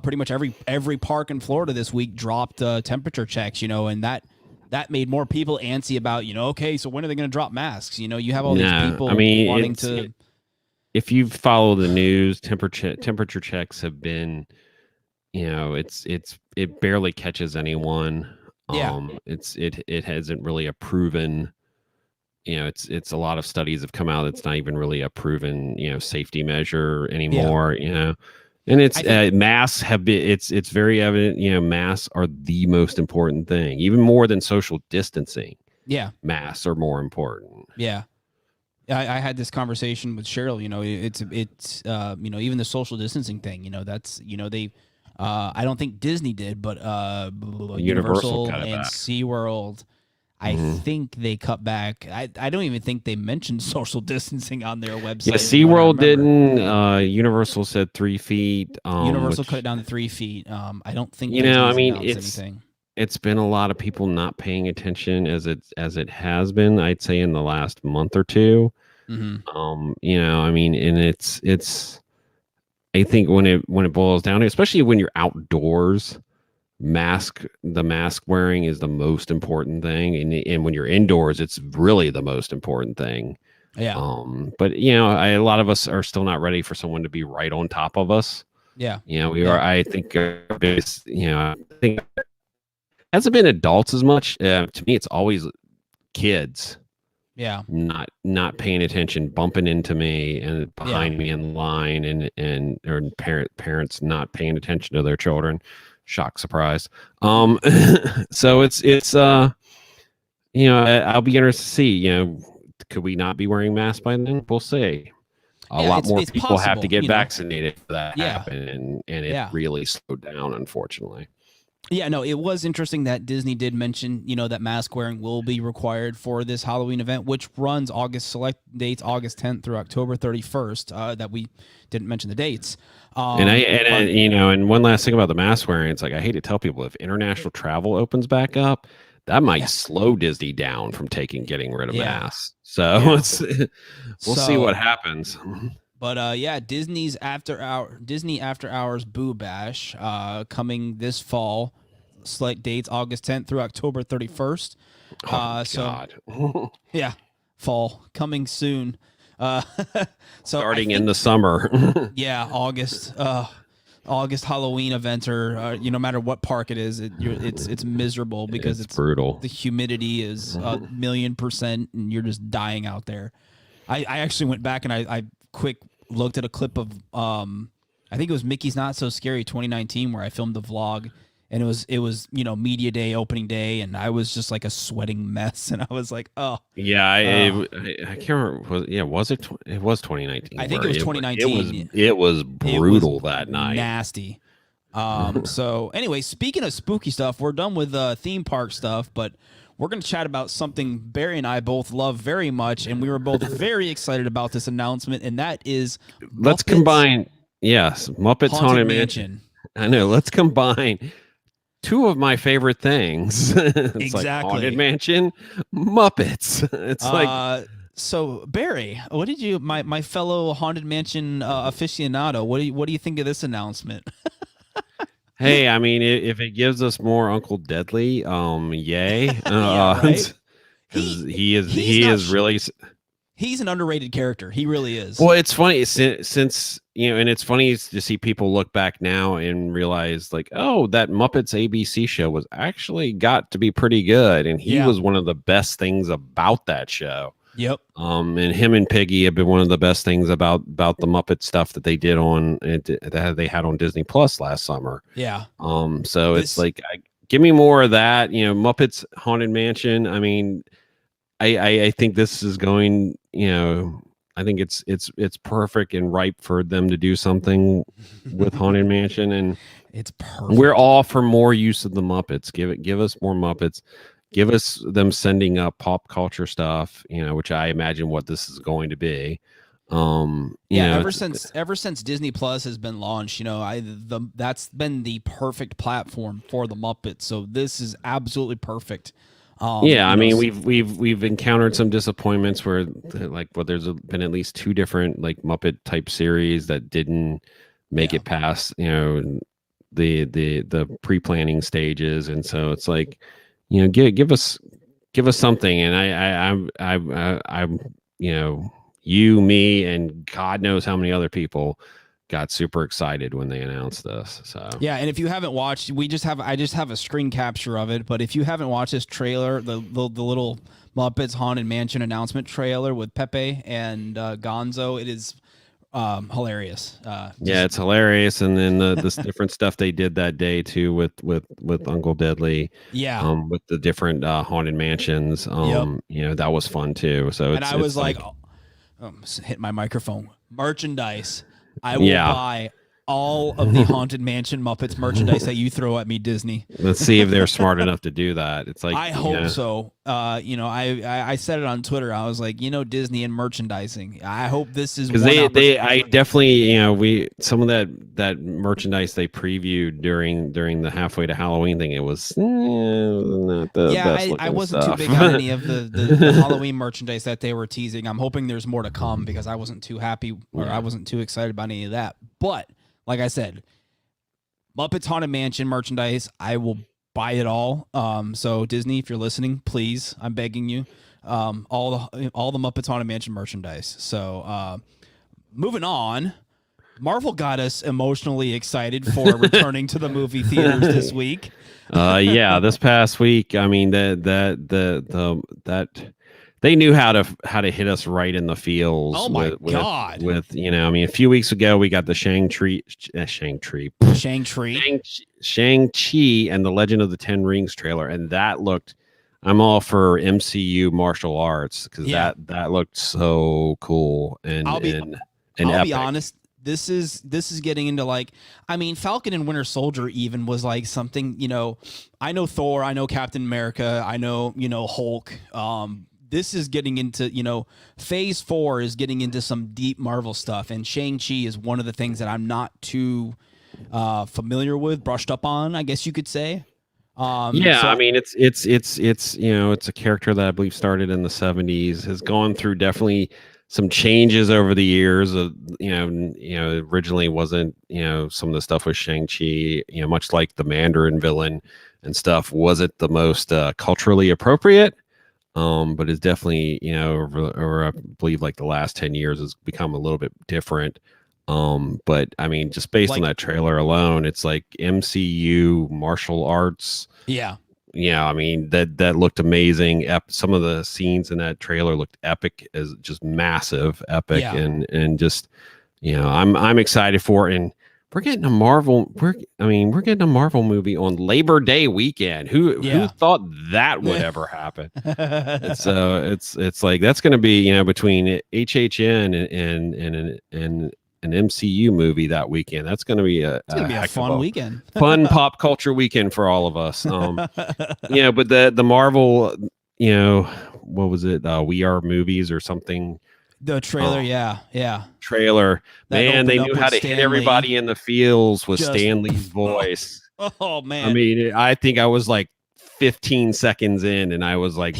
pretty much every park in Florida this week dropped temperature checks, and that made more people antsy about, okay, so when are they going to drop masks? You have all these people wanting to. If you follow the news, temperature checks have been, it barely catches anyone. It hasn't really a proven, it's a lot of studies have come out. It's not even really a proven, safety measure anymore, and it's masks have been, it's very evident, masks are the most important thing, even more than social distancing. Yeah. Masks are more important. Yeah. I had this conversation with Cheryl, it's even the social distancing thing, that's, they, I don't think Disney did, but Universal and SeaWorld, I think they cut back. I don't even think they mentioned social distancing on their website. Yeah, SeaWorld didn't. Universal said 3 feet. Universal cut it down to 3 feet. I don't think anything. It's been a lot of people not paying attention as it has been, I'd say, in the last month or two. And it's. I think when it boils down to, especially when you're outdoors, the mask wearing is the most important thing, and when you're indoors, it's really the most important thing. Yeah. But a lot of us are still not ready for someone to be right on top of us. Yeah. We are. I think. I think hasn't been adults as much. To me, it's always kids. Yeah. Not paying attention, bumping into me and behind me in line, or parents not paying attention to their children. Shock, surprise. So it's I'll be interested to see. Could we not be wearing masks by then? We'll see. A lot more people have to get vaccinated for that to happen, and it really slowed down, unfortunately. Yeah, no, it was interesting that Disney did mention, that mask wearing will be required for this Halloween event, which runs August 10th through October 31st. That we didn't mention the dates. And one last thing about the mask wearing, it's like I hate to tell people, if international travel opens back up, that might slow Disney down from getting rid of masks. So we'll see what happens. But Disney After Hours Boo Bash coming this fall. Select dates August 10th through October 31st. God. Fall coming soon. Starting in the summer. August Halloween event, or no matter what park it is, it's miserable because it's brutal. The humidity is 1,000,000%, and you're just dying out there. I actually went back and I quick looked at a clip of I think it was Mickey's Not So Scary 2019 where I filmed the vlog, and it was media day, opening day, and I was just like a sweating mess, and I was like, I can't remember. Was it? It was 2019. I think it was 2019. It was brutal that night. Nasty. So anyway, speaking of spooky stuff, we're done with theme park stuff, but we're going to chat about something Barry and I both love very much, and we were both very excited about this announcement, and that is let's combine Muppets Haunted Mansion. I know. Let's combine two of my favorite things. It's like Haunted Mansion, Muppets. It's like so Barry, what did you my fellow Haunted Mansion aficionado, what do you think of this announcement? Hey, I mean, if it gives us more Uncle Deadly, yay. Right? He is really. He's an underrated character. He really is. Well, it's funny since and it's funny to see people look back now and realize like, oh, that Muppets ABC show was actually got to be pretty good, and he was one of the best things about that show. Yep. And him and Piggy have been one of the best things about the Muppet stuff that they did that they had on Disney Plus last summer. Yeah. So it's like, give me more of that. Muppets Haunted Mansion. I mean, I think this is going. I think it's perfect and ripe for them to do something with Haunted Mansion, and it's perfect. We're all for more use of the Muppets. Give us more Muppets. Give us them sending up pop culture stuff, which I imagine what this is going to be. Ever since Disney Plus has been launched, that's been the perfect platform for the Muppets. So this is absolutely perfect. I mean, we've encountered some disappointments where there's been at least two different like Muppet type series that didn't make it past the pre-planning stages, and so it's like. Give us something, and I'm you, me, and God knows how many other people got super excited when they announced this. So and if you haven't watched, I just have a screen capture of it. But if you haven't watched this trailer, the little Muppets Haunted Mansion announcement trailer with Pepe and Gonzo, it is hilarious. It's hilarious, and then this different stuff they did that day too with Uncle Deadly. With the different haunted mansions. That was fun too. So I was like hit my microphone. Merchandise. I will buy all of the Haunted Mansion Muppets merchandise that you throw at me, Disney. Let's see if they're smart enough to do that. It's like I hope so. I said it on Twitter. I was like, Disney and merchandising. I hope this is because I definitely some of that merchandise they previewed during the halfway to Halloween thing. It was not the best I wasn't stuff. too big on any of the Halloween merchandise that they were teasing. I'm hoping there's more to come because I wasn't too happy or I wasn't too excited about any of that. But like I said, Muppets Haunted Mansion merchandise, I will buy it all. So Disney, if you're listening, please, I'm begging you, all the Muppets Haunted Mansion merchandise. So moving on, Marvel got us emotionally excited for returning to the movie theaters this week. This past week, I mean that they knew how to hit us right in the feels. Oh my God! With a few weeks ago we got the Shang-Chi and the Legend of the Ten Rings trailer, and that looked I'm all for MCU martial arts because Yeah. that looked so cool and I'll be epic. honest. This is getting into like, I mean, Falcon and Winter Soldier even was like something, I know Thor, I know Captain America, I know, Hulk. This is getting into, phase 4 is getting into some deep Marvel stuff. And Shang-Chi is one of the things that I'm not too familiar with, brushed up on, I guess you could say. I mean, it's it's a character that I believe started in the 70s, has gone through definitely some changes over the years. Of originally wasn't some of the stuff with Shang-Chi, much like the Mandarin villain and stuff, wasn't the most culturally appropriate. But it's definitely over I believe like the last 10 years has become a little bit different. But I mean, just based on that trailer alone, it's like MCU martial arts. Yeah. Yeah, I mean that looked amazing. Some of the scenes in that trailer looked epic, as just massive, epic, and just I'm excited for it. And we're getting a Marvel. We're getting a Marvel movie on Labor Day weekend. Who thought that would ever happen? So it's like that's going to be between HHN and an MCU movie that weekend. That's going to be a fun weekend, fun pop culture weekend for all of us. But the Marvel, what was it? We Are Movies or something. The trailer, trailer. Man, they knew how to hit everybody in the feels with Just- Stanley's voice. Oh man! I mean, I think I was like 15 seconds in, and I was like,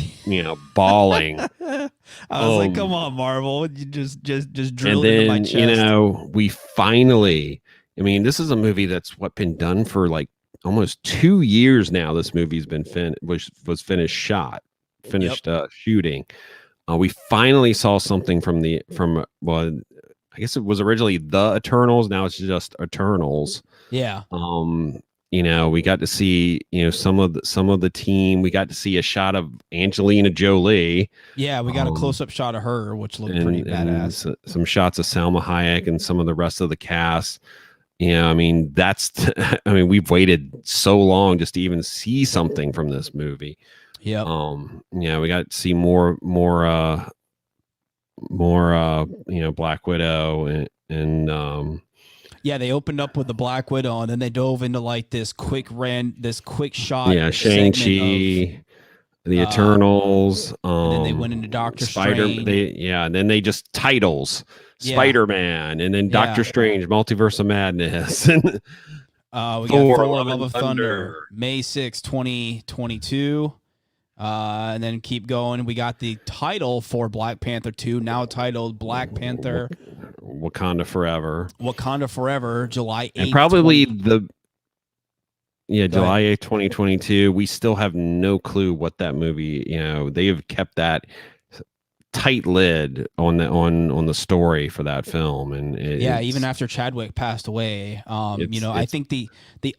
bawling. I was like, "Come on, Marvel! You just drilled and then, into my chest." We finally. I mean, this is a movie that's been done for like almost 2 years now. This movie's been was finished shooting. We finally saw something from I guess it was originally The Eternals. Now it's just Eternals. Yeah. We got to see, some of the team. We got to see a shot of Angelina Jolie. Yeah, we got a close-up shot of her, which looked pretty badass. And some shots of Salma Hayek and some of the rest of the cast. I mean, we've waited so long just to even see something from this movie. Yeah. We got to see more Black Widow and yeah, they opened up with the Black Widow, and then they dove into like this quick shot. Yeah, Shang-Chi, the Eternals. And then they went into Doctor Strange. And then they just titles SpiderMan, and then Doctor Strange, Multiverse of Madness, and we got Thor: Love of Thunder, May 6, 2022. And then keep going. We got the title for Black Panther 2, now titled Black Panther Wakanda Forever, July 8th. And probably July 8th, 2022. We still have no clue what that movie, they have kept that tight lid on the story for that film. And even after Chadwick passed away, I think the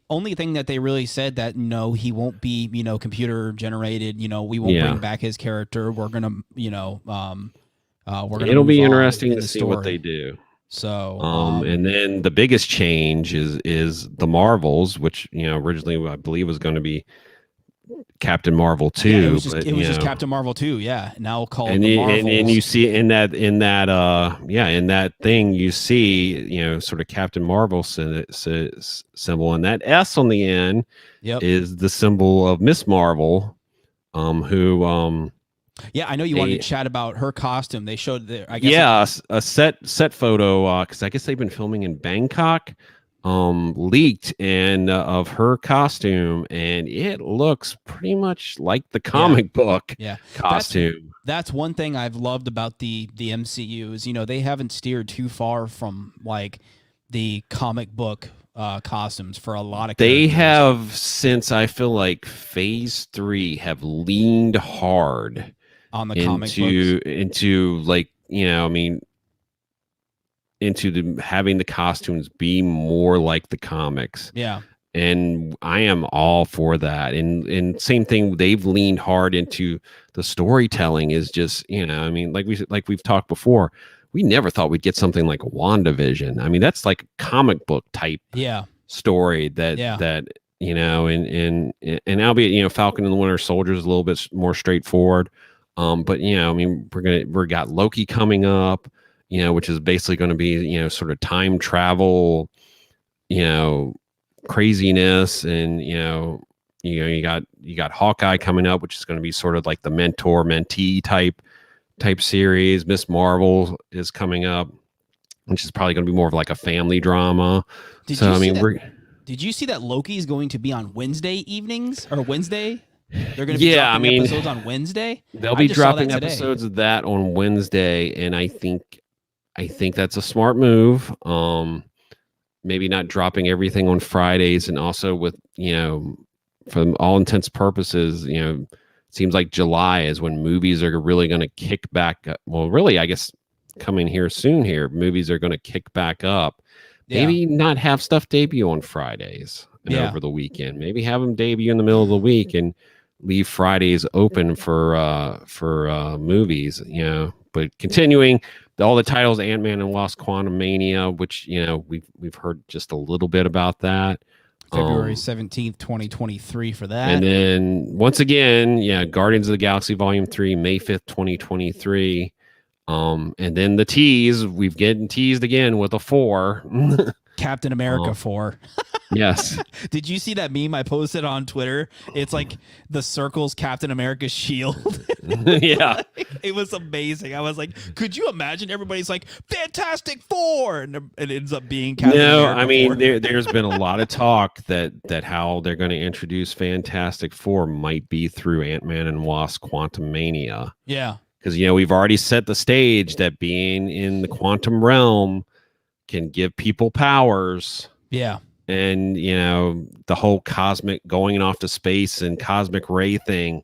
only thing that they really said that no, he won't be computer generated, we won't bring back his character, we're gonna it'll be interesting to see what they do. So and then the biggest change is the Marvels, which originally I believe was going to be Captain Marvel 2. Yeah, it was just Captain Marvel 2, now called and the Marvels. And you see in that thing, you see sort of Captain Marvel symbol, and that S on the end is the symbol of Miss Marvel, who I know you wanted to chat about her costume. They showed a set photo because I guess they've been filming in Bangkok. Leaked and of her costume, and it looks pretty much like the comic book costume. That's one thing I've loved about the MCU is they haven't steered too far from like the comic book costumes for a lot of characters. They have, since I feel like phase 3, have leaned hard on the comic books into like into having the costumes be more like the comics. Yeah. And I am all for that. And same thing, they've leaned hard into the storytelling is just, like we've talked before, we never thought we'd get something like WandaVision. I mean, that's like a comic book type story that and albeit, Falcon and the Winter Soldier is a little bit more straightforward. But I mean, we got Loki coming up, which is basically going to be, sort of time travel, craziness, and you got Hawkeye coming up, which is going to be sort of like the mentor mentee type series. Miss Marvel is coming up, which is probably going to be more of like a family drama. Did you see that Loki is going to be on Wednesday evenings or Wednesday? They're going to be dropping episodes on Wednesday. They'll be dropping episodes of that on Wednesday, and I think that's a smart move. Maybe not dropping everything on Fridays, and also with for all intents and purposes, it seems like July is when movies are really going to kick back up. Well, really, I guess coming here soon. Here, movies are going to kick back up. Maybe not have stuff debut on Fridays and over the weekend. Maybe have them debut in the middle of the week and leave Fridays open for movies. But continuing all the titles, Ant-Man and Lost Quantumania, which we've heard just a little bit about that. February 17th, 2023 for that. And then once again, Guardians of the Galaxy Volume 3, May 5th, 2023. And then the tease, we've getting teased again with a 4. Captain America 4. Yes. Did you see that meme I posted on Twitter? It's like the circles Captain America's shield. Yeah. It was amazing. I was like, could you imagine everybody's like, Fantastic Four? And it ends up being Captain America. I mean, there's been a lot of talk that how they're going to introduce Fantastic Four might be through Ant-Man and Wasp Quantumania. Yeah. Because, we've already set the stage that being in the quantum realm can give people powers. Yeah. And, the whole cosmic going off to space and cosmic ray thing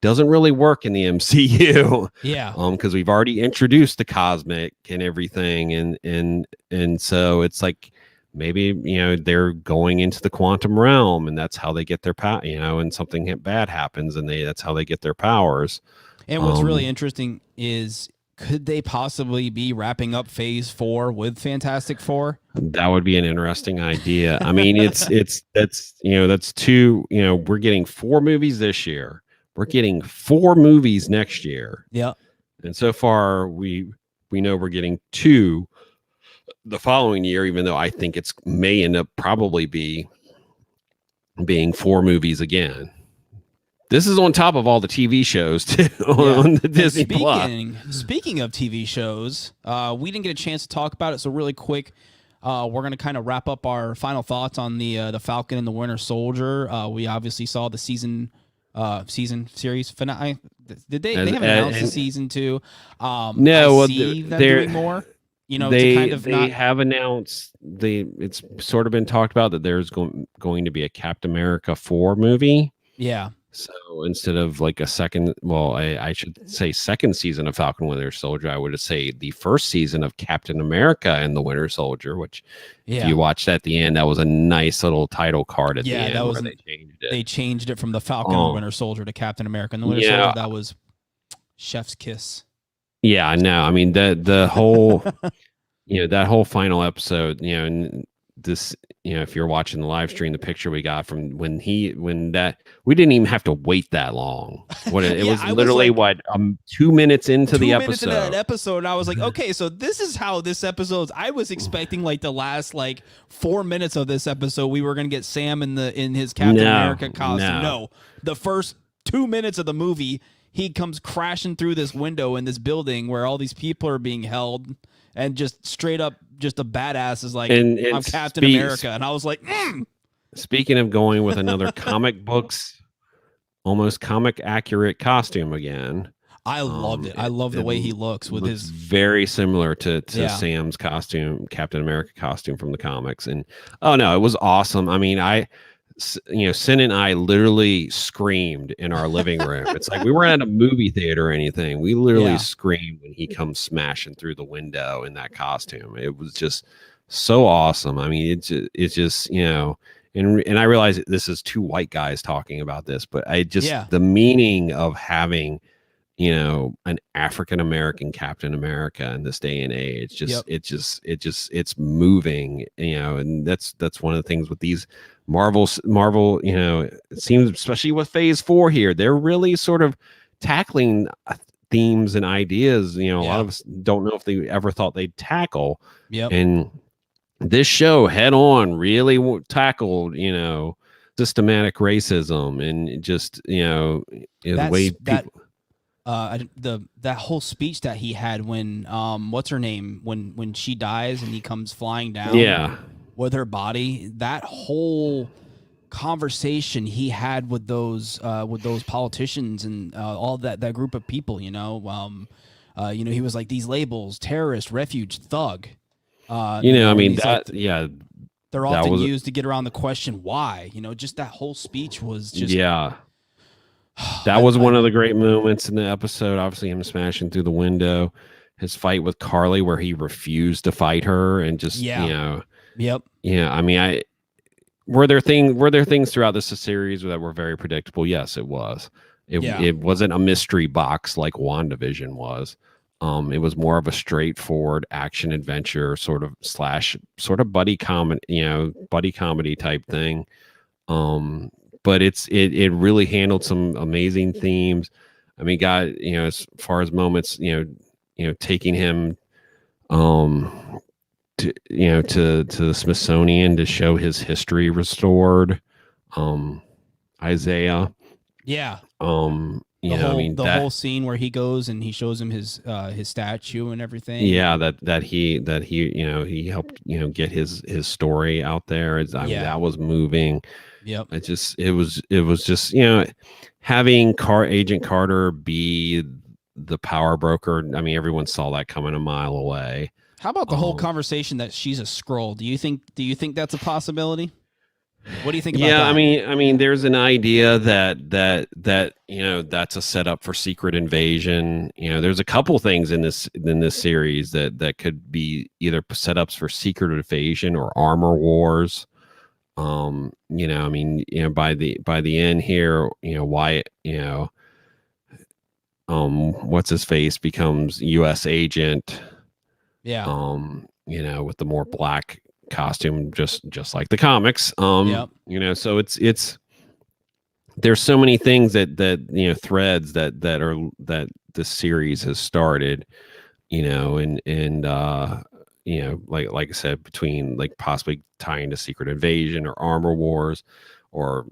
doesn't really work in the MCU. Yeah. Because we've already introduced the cosmic and everything. And so it's like maybe, they're going into the quantum realm and that's how they get their power, and something bad happens and that's how they get their powers. And what's really interesting is, could they possibly be wrapping up Phase 4 with Fantastic Four? That would be an interesting idea. I mean, that's 2. We're getting 4 movies this year. We're getting 4 movies next year. Yeah. And so far, we know we're getting 2 the following year. Even though I think it's may end up probably being 4 movies again. This is on top of all the TV shows too on the Disney Plus. Speaking of TV shows, we didn't get a chance to talk about it, so really quick, we're going to kind of wrap up our final thoughts on the Falcon and the Winter Soldier. We obviously saw the season series finale. Did they haven't announced the season 2? No, they're doing more. They have announced it's sort of been talked about that there's going to be a Captain America 4 movie. Yeah. So instead of like a second, I should say second season of Falcon Winter Soldier, I would say the first season of Captain America and the Winter Soldier, which if you watched at the end, that was a nice little title card at the end where they changed it. They changed it from the Falcon and Winter Soldier to Captain America and the Winter Soldier. That was chef's kiss. Yeah, no, I mean the whole that whole final episode, and this, if you're watching the live stream, the picture we got from when we didn't even have to wait that long. It was literally 2 minutes into the episode. 2 minutes into that episode, I was like, okay, so this is how this episode's. I was expecting like the last 4 minutes of this episode, we were gonna get Sam in his Captain America costume. No, the first 2 minutes of the movie, he comes crashing through this window in this building where all these people are being held, and just straight up, just a badass is like, I'm Captain America. And I was like, Speaking of going with another comic books, almost comic accurate costume again. I loved it. I love the way he looks with his very similar to Sam's costume, Captain America costume from the comics. And it was awesome. I mean, Sin and I literally screamed in our living room. It's like we weren't at a movie theater or anything. We literally screamed when he comes smashing through the window in that costume. It was just so awesome. I mean, it's just and I realize this is 2 white guys talking about this, but the meaning of having an African American Captain America in this day and age. It's moving, and that's one of the things with these Marvel, it seems, especially with Phase 4 here, they're really sort of tackling themes and ideas, a lot of us don't know if they ever thought they'd tackle. And this show head on really tackled, systematic racism and just, the way people. That whole speech that he had when what's her name when she dies and he comes flying down with her body, that whole conversation he had with those politicians and all that group of people, he was like, these labels: terrorist, refuge, thug. They're often used to get around the question why. Just that whole speech was just That was one of the great moments in the episode. Obviously, him smashing through the window, his fight with Carly, where he refused to fight her, and just I mean, were there things throughout this series that were very predictable? Yes, it was. It wasn't a mystery box like WandaVision was. It was more of a straightforward action adventure sort of buddy comedy type thing. But it really handled some amazing themes. I mean, as far as moments, taking him, to the Smithsonian to show his history restored. Isaiah. Yeah. The whole scene where he goes and he shows him his statue and everything. Yeah, that he he helped get his story out there. Mean, that was moving. Yep. It was just having Agent Carter be the power broker. I mean, everyone saw that coming a mile away. How about the whole conversation that she's a Skrull? Do you think that's a possibility? What do you think about that? Yeah, I mean, there's an idea that that's a setup for secret invasion. There's a couple things in this series that could be either setups for secret invasion or armor wars. By the end here, Wyatt, what's his face becomes U.S. agent. Yeah. With the more black costume, just like the comics. So it's there's so many things that threads that this series has started, like I said, between like possibly tying to secret invasion or armor wars, or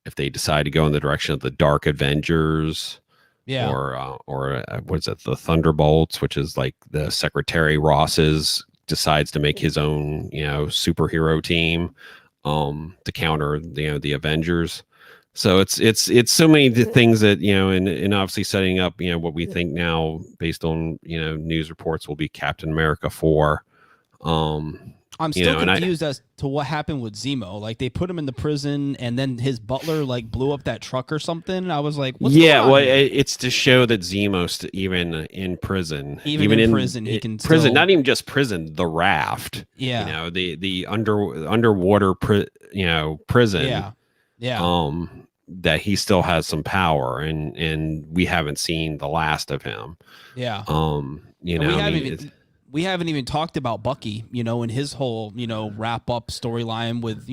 if they decide to go in the direction of the Dark Avengers. Yeah. Or what's it? The Thunderbolts, which is like the Secretary Ross's decides to make his own, superhero team, to counter, the Avengers. So it's so many things that, and obviously setting up, what we think now based on, news reports will be Captain America 4. I'm still confused as to what happened with Zemo. Like, they put him in the prison, and then his butler like blew up that truck or something. I was like, what's going on here? It's to show that Zemo's even in prison, even in prison, he can prison, still... not even just prison, the raft. Yeah, the underwater prison. Yeah. That he still has some power, and we haven't seen the last of him. Yeah. We haven't even talked about Bucky, and his whole, wrap up storyline with,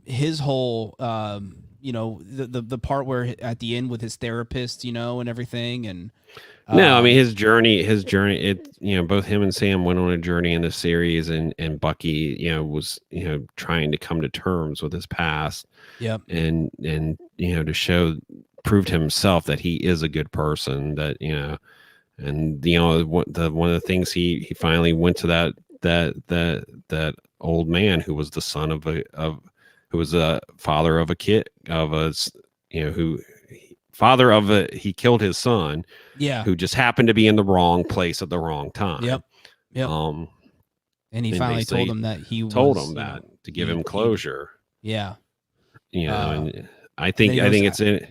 his whole, the part where at the end with his therapist, and everything. And no, I mean, his journey, both him and Sam went on a journey in the series, and Bucky, was, trying to come to terms with his past. Yep. And, to prove to himself that he is a good person, that, and one of the things he finally went to that old man who was the son who was a father of a kid he killed his son, who just happened to be in the wrong place at the wrong time. Yep. And he finally told him that to give him closure. Yeah. And I think it's in.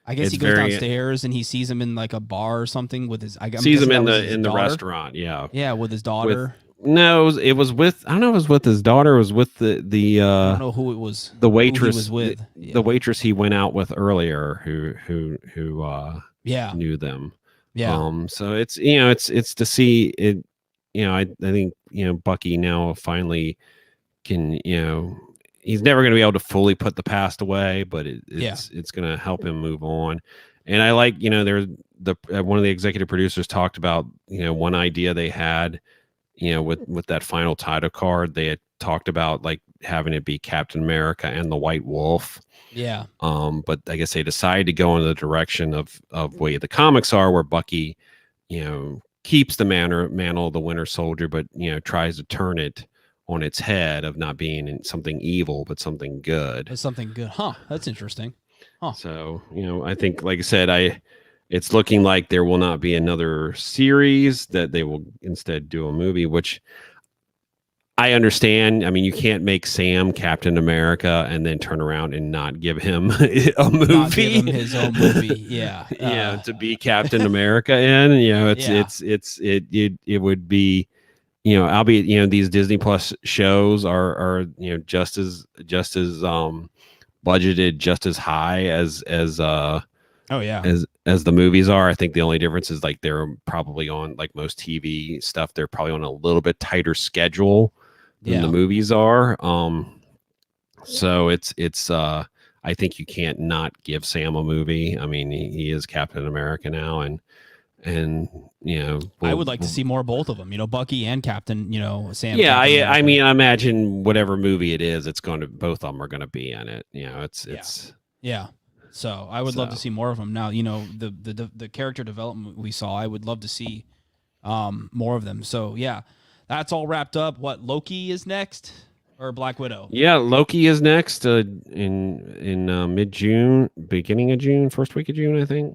I guess he goes downstairs and he sees him in like a bar or something with his. Sees him in the restaurant. Yeah. Yeah, with his daughter. It was with. I don't know. It was with his daughter. It was with the. I don't know who it was. The waitress who he was with. The waitress he went out with earlier, who knew them. Yeah. So it's it's to see it. I think Bucky now finally can he's never going to be able to fully put the past away, but it's going to help him move on. And I like there's one of the executive producers talked about one idea they had with that final title card. They had talked about like having it be Captain America and the White Wolf. Yeah. But I guess they decided to go in the direction of way the comics are, where Bucky, keeps the mantle of the Winter Soldier, but tries to turn it on its head of not being something evil, but something good. It's something good, huh? That's interesting. Huh. So I think, like I said, it's looking like there will not be another series, that they will instead do a movie, which I understand. I mean, you can't make Sam Captain America and then turn around and not give him a movie. Not give him his own movie. Yeah. To be Captain America in, it would be, albeit, these Disney Plus shows are just as budgeted, just as high as as the movies are. I think the only difference is like they're probably on, like most TV stuff, they're probably on a little bit tighter schedule than the movies are. So it's I think you can't not give Sam a movie. I mean, he is Captain America now, and I would like to see more of both of them. Bucky and Captain. Sam. Yeah, I mean, I imagine whatever movie it is, it's going to, both of them are going to be in it. It's yeah. So I would love to see more of them. Now, the character development we saw, I would love to see more of them. So yeah, that's all wrapped up. What, Loki is next, or Black Widow? Yeah, Loki is next in mid-June, beginning of June, first week of June, I think.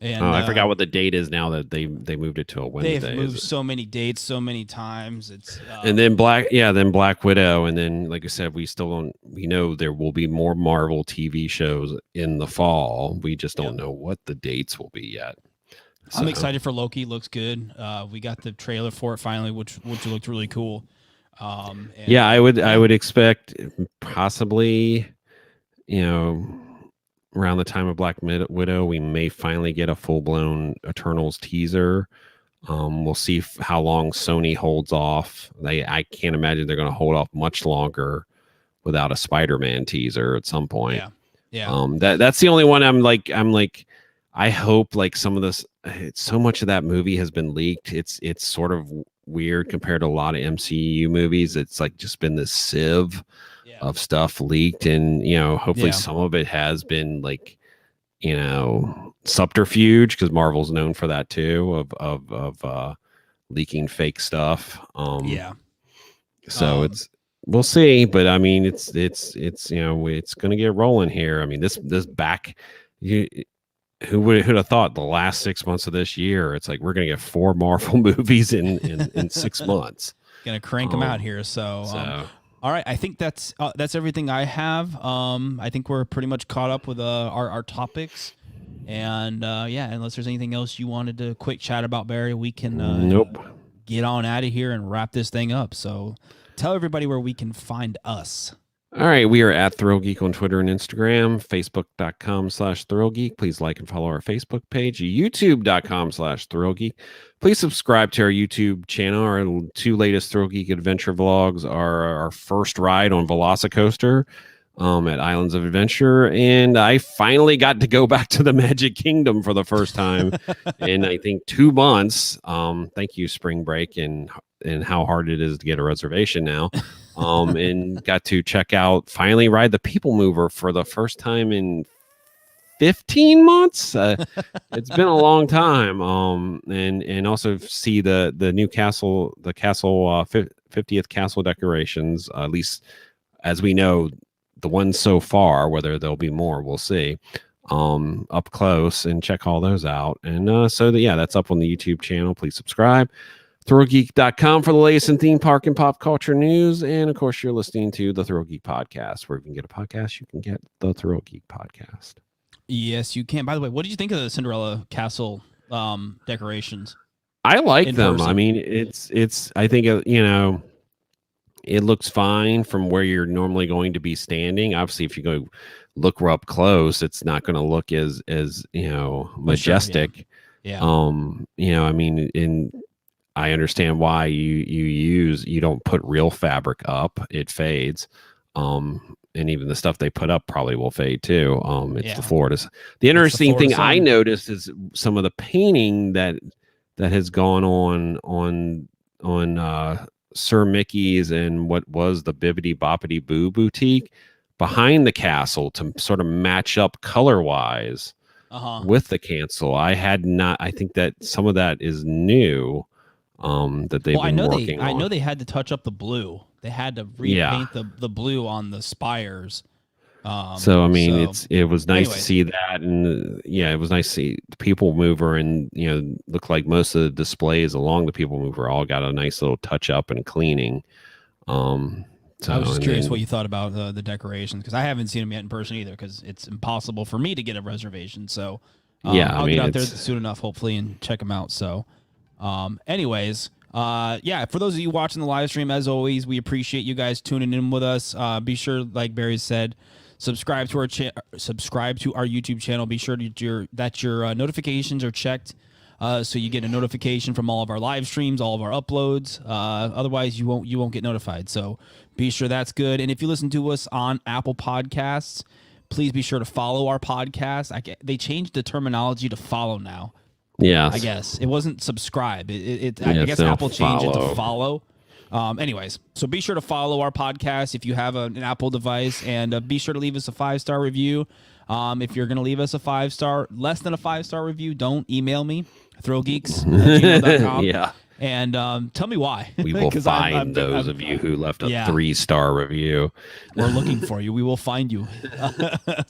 And I forgot what the date is now that they moved it to a Wednesday. They've moved so many dates so many times. It's and then Black Widow, and then, like I said, we know there will be more Marvel TV shows in the fall. We just don't know what the dates will be yet. So. I'm excited for Loki. Looks good. We got the trailer for it finally, which looked really cool. I would expect possibly, around the time of Black Widow, we may finally get a full-blown Eternals teaser. We'll see how long Sony holds off. I can't imagine they're going to hold off much longer without a Spider-Man teaser at some point. Yeah. That's the only one I'm like, I hope, like, some of this, so much of that movie has been leaked. It's sort of weird compared to a lot of MCU movies. It's like just been this sieve of stuff leaked, and hopefully some of it has been, like, subterfuge, because Marvel's known for that too, of leaking fake stuff. So we'll see, but I mean, it's going to get rolling here. I mean, this back, who would have thought the last 6 months of this year, it's like we're going to get 4 Marvel movies in 6 months. Gonna crank them out here. So. All right, I think that's everything I have. I think we're pretty much caught up with our topics, and unless there's anything else you wanted to quick chat about, Barry, we can get on out of here and wrap this thing up. So tell everybody where we can find us. All right, we are at ThrillGeek on Twitter and Instagram, Facebook.com/ThrillGeek. Please like and follow our Facebook page, YouTube.com/ThrillGeek. Please subscribe to our YouTube channel. Our 2 latest ThrillGeek adventure vlogs are our first ride on Velocicoaster at Islands of Adventure, and I finally got to go back to the Magic Kingdom for the first time in, I think, 2 months. Thank you, spring break, and how hard it is to get a reservation now. And got to finally ride the People Mover for the first time in 15 months. It's been a long time. And also see the new castle, 50th castle decorations, at least as we know, the ones so far. Whether there'll be more, we'll see. Up close, and check all those out. And that's up on the YouTube channel. Please subscribe. ThrillGeek.com for the latest in theme park and pop culture news. And of course, you're listening to the ThrillGeek Podcast. Where you can get a podcast, you can get the ThrillGeek Podcast. Yes, you can. By the way, what did you think of the Cinderella Castle decorations? I like them. Person? I mean, it's. I think it looks fine from where you're normally going to be standing. Obviously, if you go look up close, it's not going to look as majestic. Sure, yeah. I mean, I understand why you don't put real fabric up; it fades. And even the stuff they put up probably will fade too. It's the Florida's. The interesting thing I noticed is some of the painting that has gone on Sir Mickey's and what was the Bibbidi Boppity Boo boutique behind the castle to sort of match up color wise with the cancel. I think that some of that is new. That they've been working on. I know they had to touch up the blue. They had to repaint the blue on the spires. So I mean, it was nice to see that, and it was nice to see the people mover, and look like most of the displays along the people mover all got a nice little touch up and cleaning. So I was just curious what you thought about the decorations, because I haven't seen them yet in person either, because it's impossible for me to get a reservation. So I'll get out there soon enough, hopefully, and check them out. So. Anyways, for those of you watching the live stream, as always, we appreciate you guys tuning in with us. Be sure, like Barry said, subscribe to our YouTube channel. Be sure that your notifications are checked, so you get a notification from all of our live streams, all of our uploads. Otherwise, you won't get notified. So be sure that's good. And if you listen to us on Apple Podcasts, please be sure to follow our podcast. They changed the terminology to follow now. Yeah, I guess it wasn't subscribe. I guess Apple changed it to follow. Anyways, so be sure to follow our podcast if you have an Apple device, and be sure to leave us a 5-star review. If you're going to leave us less than a 5-star review, don't email me, ThrillGeeks@gmail.com. Yeah. And tell me why. We will find those of you who left a 3-star review. We're looking for you. We will find you.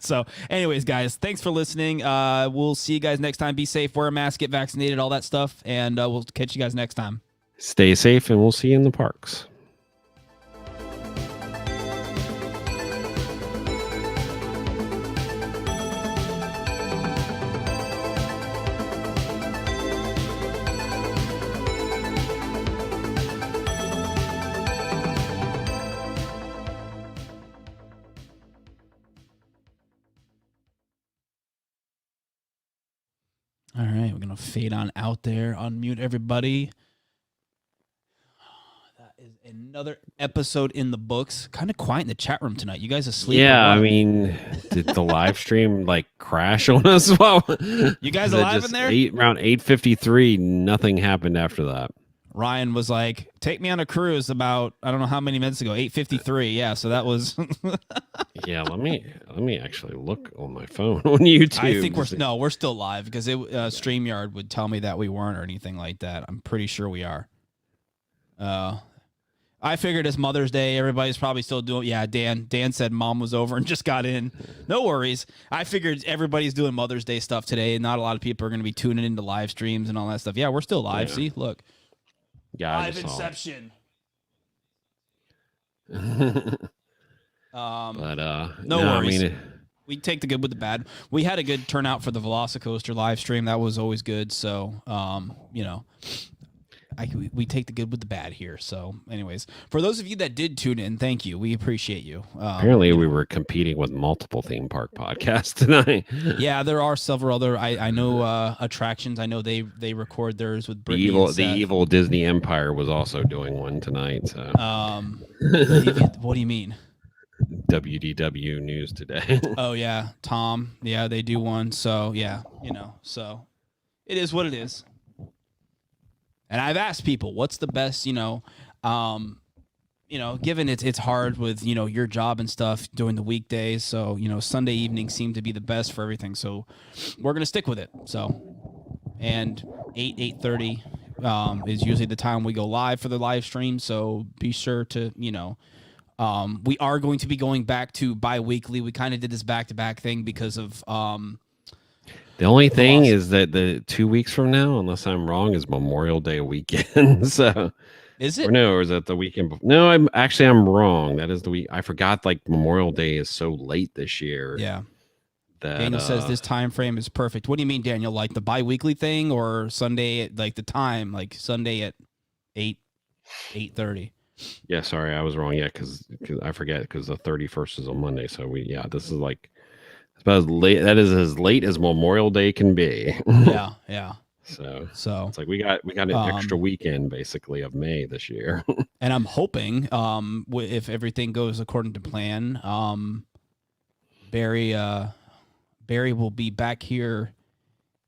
So anyways, guys, thanks for listening. We'll see you guys next time. Be safe, wear a mask, get vaccinated, all that stuff. And we'll catch you guys next time. Stay safe, and we'll see you in the parks. All right, we're going to fade on out there, unmute everybody. That is another episode in the books. Kind of quiet in the chat room tonight. You guys asleep? Yeah, I mean, did the live stream crash on us? You guys alive in there? Around 8:53, nothing happened after that. Ryan was like, take me on a cruise about, I don't know how many minutes ago, 8:53. Yeah, so that was... Yeah, let me actually look on my phone on YouTube. I think we're still live, because StreamYard would tell me that we weren't or anything like that. I'm pretty sure we are. I figured it's Mother's Day. Everybody's probably still doing... Yeah, Dan said mom was over and just got in. No worries. I figured everybody's doing Mother's Day stuff today, and not a lot of people are going to be tuning into live streams and all that stuff. Yeah, we're still live. Yeah. See, look. Yeah, live Inception. But no worries. I mean, we take the good with the bad. We had a good turnout for the Velocicoaster live stream. That was always good. So, we take the good with the bad here. So, anyways, for those of you that did tune in, thank you. We appreciate you. Apparently, we were competing with multiple theme park podcasts tonight. Yeah, there are several other. I know attractions. I know they record theirs with Brittany. The evil Disney Empire was also doing one tonight. So. What do you mean? WDW News Today. Oh yeah, Tom. Yeah, they do one. So yeah, so it is what it is. And I've asked people, what's the best, given it's hard with, your job and stuff during the weekdays. So, Sunday evenings seem to be the best for everything. So we're going to stick with it. So, and 8:30 is usually the time we go live for the live stream. So be sure to, we are going to be going back to bi-weekly. We kind of did this back-to-back thing because of, the only thing is that the 2 weeks from now, unless I'm wrong, is Memorial Day weekend. So is it? Or is that the weekend before? No, I'm wrong. That is the week. I forgot Memorial Day is so late this year. Yeah. Daniel says this time frame is perfect. What do you mean, Daniel? Like the bi-weekly thing, or Sunday at the time, like Sunday at 8:30? Yeah, sorry, I was wrong. Yeah, because I forget, because the 31st is on Monday. So this is That is as late as Memorial Day can be. Yeah. So So it's like we got an extra weekend basically of May this year. and I'm hoping, if everything goes according to plan, Barry will be back here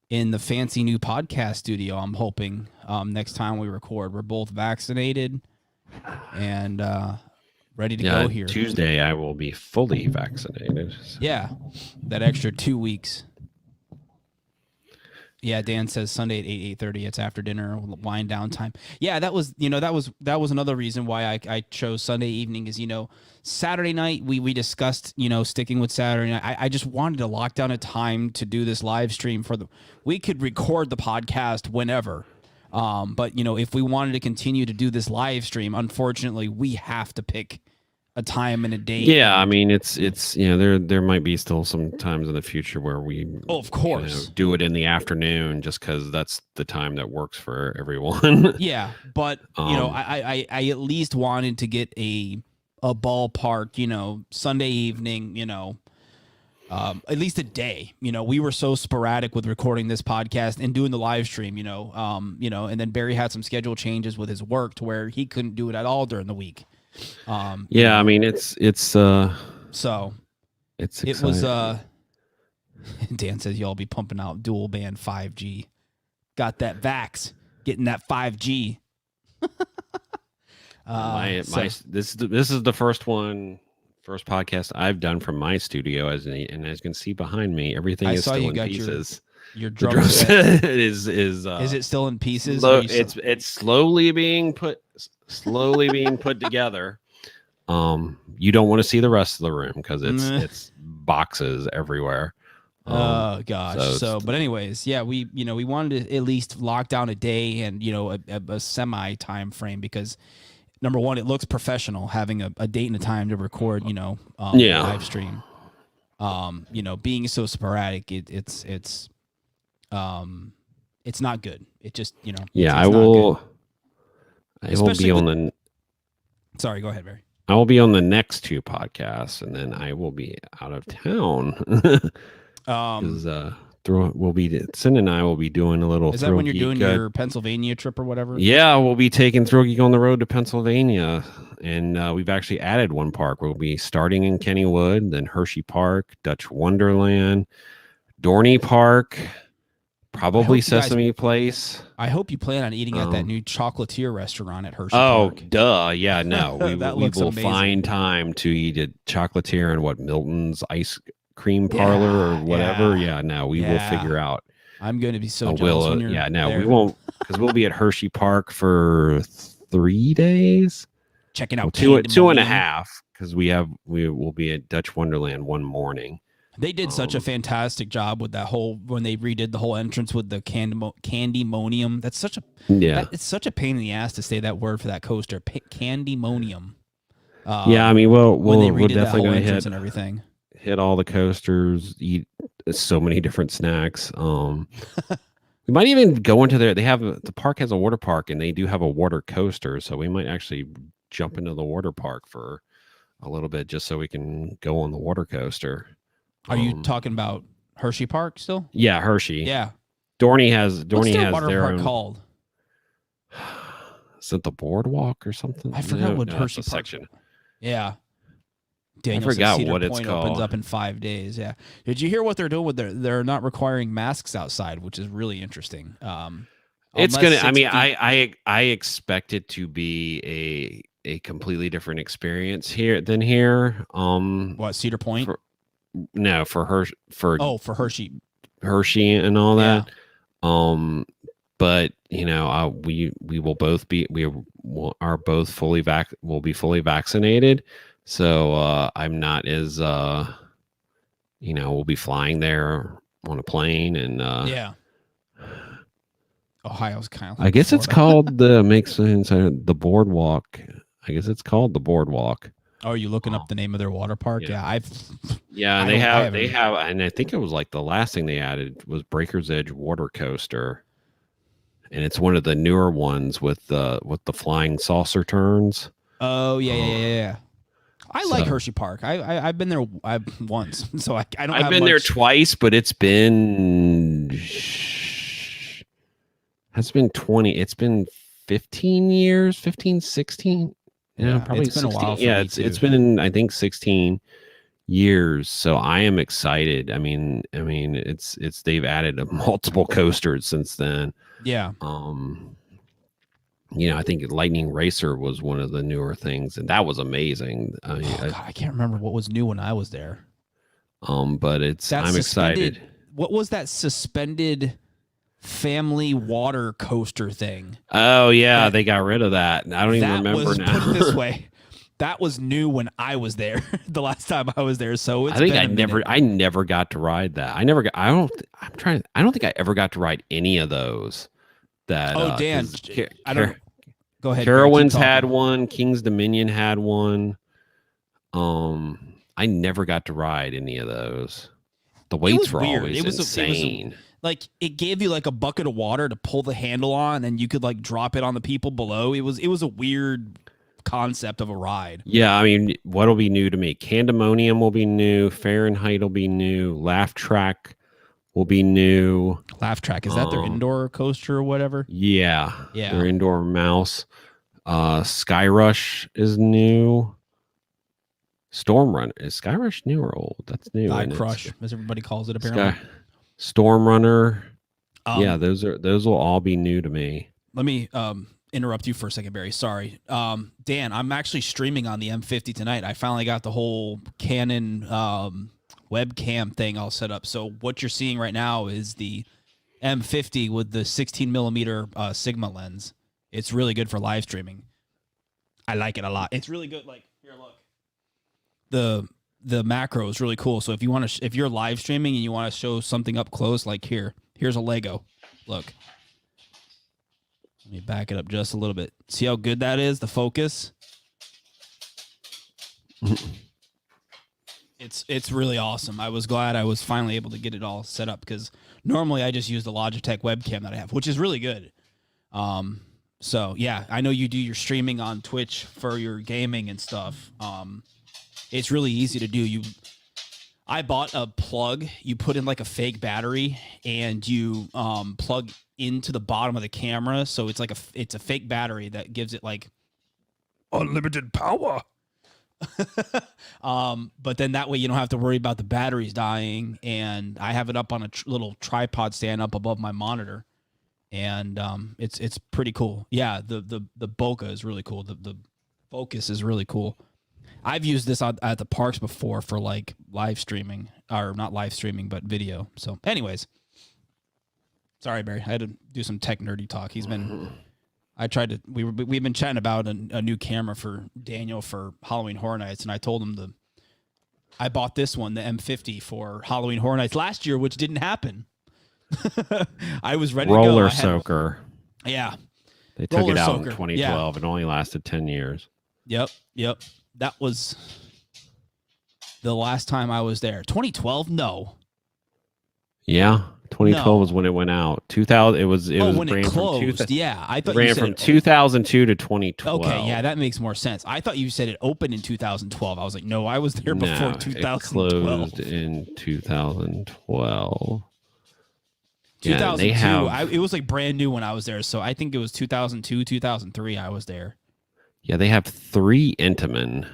in the fancy new podcast studio. I'm hoping next time we record, we're both vaccinated and ready to go here. Tuesday, I will be fully vaccinated. So. Yeah, that extra 2 weeks. Yeah, Dan says Sunday at 8:30. It's after dinner, wind down time. Yeah, that was another reason why I chose Sunday evening. Is Saturday night we discussed sticking with Saturday night. I just wanted to lock down a time to do this live stream we could record the podcast whenever, but if we wanted to continue to do this live stream, unfortunately we have to pick a time and a date. Yeah, I mean it's there might be still some times in the future where we of course do it in the afternoon just because that's the time that works for everyone. Yeah, but I at least wanted to get a ballpark Sunday evening at least a day. We were so sporadic with recording this podcast and doing the live stream. And then Barry had some schedule changes with his work to where he couldn't do it at all during the week. I mean it's so it's it was Dan says you'll be pumping out dual band 5G. Got that vax, getting that 5G. This is the first podcast I've done from my studio, and as you can see behind me, everything is still in pieces. Your drum set is it still in pieces? It's slowly being put together. You don't want to see the rest of the room because it's boxes everywhere. Oh gosh. But anyways, yeah, we wanted to at least lock down a day and a semi time frame because number one, it looks professional having a date and a time to record live stream. Being so sporadic, it's not good. It just I will be on the. Sorry, go ahead, Barry. I will be on the next two podcasts, and then I will be out of town. Because Sin and I will be doing a little. Is that when you're doing your Pennsylvania trip or whatever? Yeah, we'll be taking ThrillGeek on the road to Pennsylvania, and we've actually added one park. We'll be starting in Kennywood, then Hershey Park, Dutch Wonderland, Dorney Park, probably Sesame Place. I hope you plan on eating at that new chocolatier restaurant at Hershey Park. Oh, duh. Yeah, no. We will amazing. find time to eat at chocolatier and Milton's Ice Cream Parlor or whatever. Yeah, no, we will figure out. I'm going to be so jealous when you're there. We won't, because we'll be at Hershey Park for 3 days. Checking out two and a half, because we will be at Dutch Wonderland one morning. They did such a fantastic job with that when they redid the whole entrance with the Candymonium. That's such a it's such a pain in the ass to say that word for that coaster, Candymonium. I mean, we'll definitely gonna hit and everything. Hit all the coasters, eat so many different snacks. We might even go into there. The park has a water park, and they do have a water coaster, so we might actually jump into the water park for a little bit just so we can go on the water coaster. Are you talking about Hershey Park still? Yeah, Hershey. Yeah. Dorney has water their park own. Called? Is it the Boardwalk or something? I forgot what Hershey Park section. Yeah. Daniel I forgot Cedar what it's Point called. Opens up in 5 days. Yeah. Did you hear what they're doing with they're not requiring masks outside, which is really interesting. It's gonna. I mean, I expect it to be a completely different experience than here. What, Cedar Point? For Hershey and all that. Yeah. But we will both be will be fully vaccinated. So I'm not as we'll be flying there on a plane and Ohio's kind of I guess it's called the Boardwalk. I guess it's called the Boardwalk. Oh, are you looking up the name of their water park? Yeah, they have, and I think it was like the last thing they added was Breaker's Edge water coaster, and it's one of the newer ones with the flying saucer turns. Oh yeah. I like Hershey Park. I've been there once, so I don't. I've have been much... there twice, but it's been 15 years, 15, 16. Yeah, probably it's been 16. a while. Yeah, it's been I think 16 years. So I am excited. I mean, it's they've added multiple coasters since then. Yeah. I think Lightning Racer was one of the newer things, and that was amazing. I can't remember what was new when I was there. But I'm excited. What was that suspended family water coaster thing? Oh yeah, they got rid of that. I don't even remember now. Put it this way, that was new when I was there. The last time I was there, so I never got to ride that. I don't think I ever got to ride any of those. That Dan, I don't. Go ahead. Carowinds had one. King's Dominion had one. I never got to ride any of those. The weights were always insane. It gave you like a bucket of water to pull the handle on, and you could like drop it on the people below. It was a weird concept of a ride. Yeah, I mean, what'll be new to me? Candemonium will be new. Fahrenheit will be new. Laugh Track will be new. Laugh Track, is that their indoor coaster or whatever? Yeah. Their indoor mouse. Sky Rush is new. Storm Runner, is Sky Rush new or old? That's new. Sky Crush, as everybody calls it apparently. Storm Runner. Yeah, those will all be new to me. Let me interrupt you for a second, Barry. Sorry. Dan, I'm actually streaming on the M50 tonight. I finally got the whole Canon webcam thing all set up. So what you're seeing right now is the M50 with the 16 millimeter Sigma lens. It's really good for live streaming. I like it a lot. It's really good. Like, here, look. The macro is really cool. So if you want to, if you're live streaming and you want to show something up close, like here's a Lego. Look. Let me back it up just a little bit. See how good that is? The focus. It's really awesome. I was glad I was finally able to get it all set up because normally I just use the Logitech webcam that I have, which is really good. So yeah, I know you do your streaming on Twitch for your gaming and stuff. It's really easy to do. I bought a plug. You put in like a fake battery and you plug into the bottom of the camera. So it's like it's a fake battery that gives it like unlimited power. But then that way you don't have to worry about the batteries dying. And I have it up on a little tripod stand up above my monitor. And it's pretty cool. Yeah, the bokeh is really cool. The focus is really cool. I've used this at the parks before for like live streaming, or not live streaming, but video. So anyways, sorry, Barry, I had to do some tech nerdy talk. We've been chatting about a new camera for Daniel for Halloween Horror Nights. And I told him I bought this one, the M50 for Halloween Horror Nights last year, which didn't happen. I was ready to go. Roller Soaker. Yeah. They took it out in 2012. It only lasted 10 years. Yep. That was the last time I was there. 2012? No. Yeah. 2012 was when it went out. 2000. It was when it closed. Yeah. I thought it ran from 2002 to 2012. Okay. Yeah. That makes more sense. I thought you said it opened in 2012. I was like, no, I was there before 2012. It closed in 2012. 2002. It was like brand new when I was there. So I think it was 2002, 2003. I was there. Yeah, they have 3 Intamin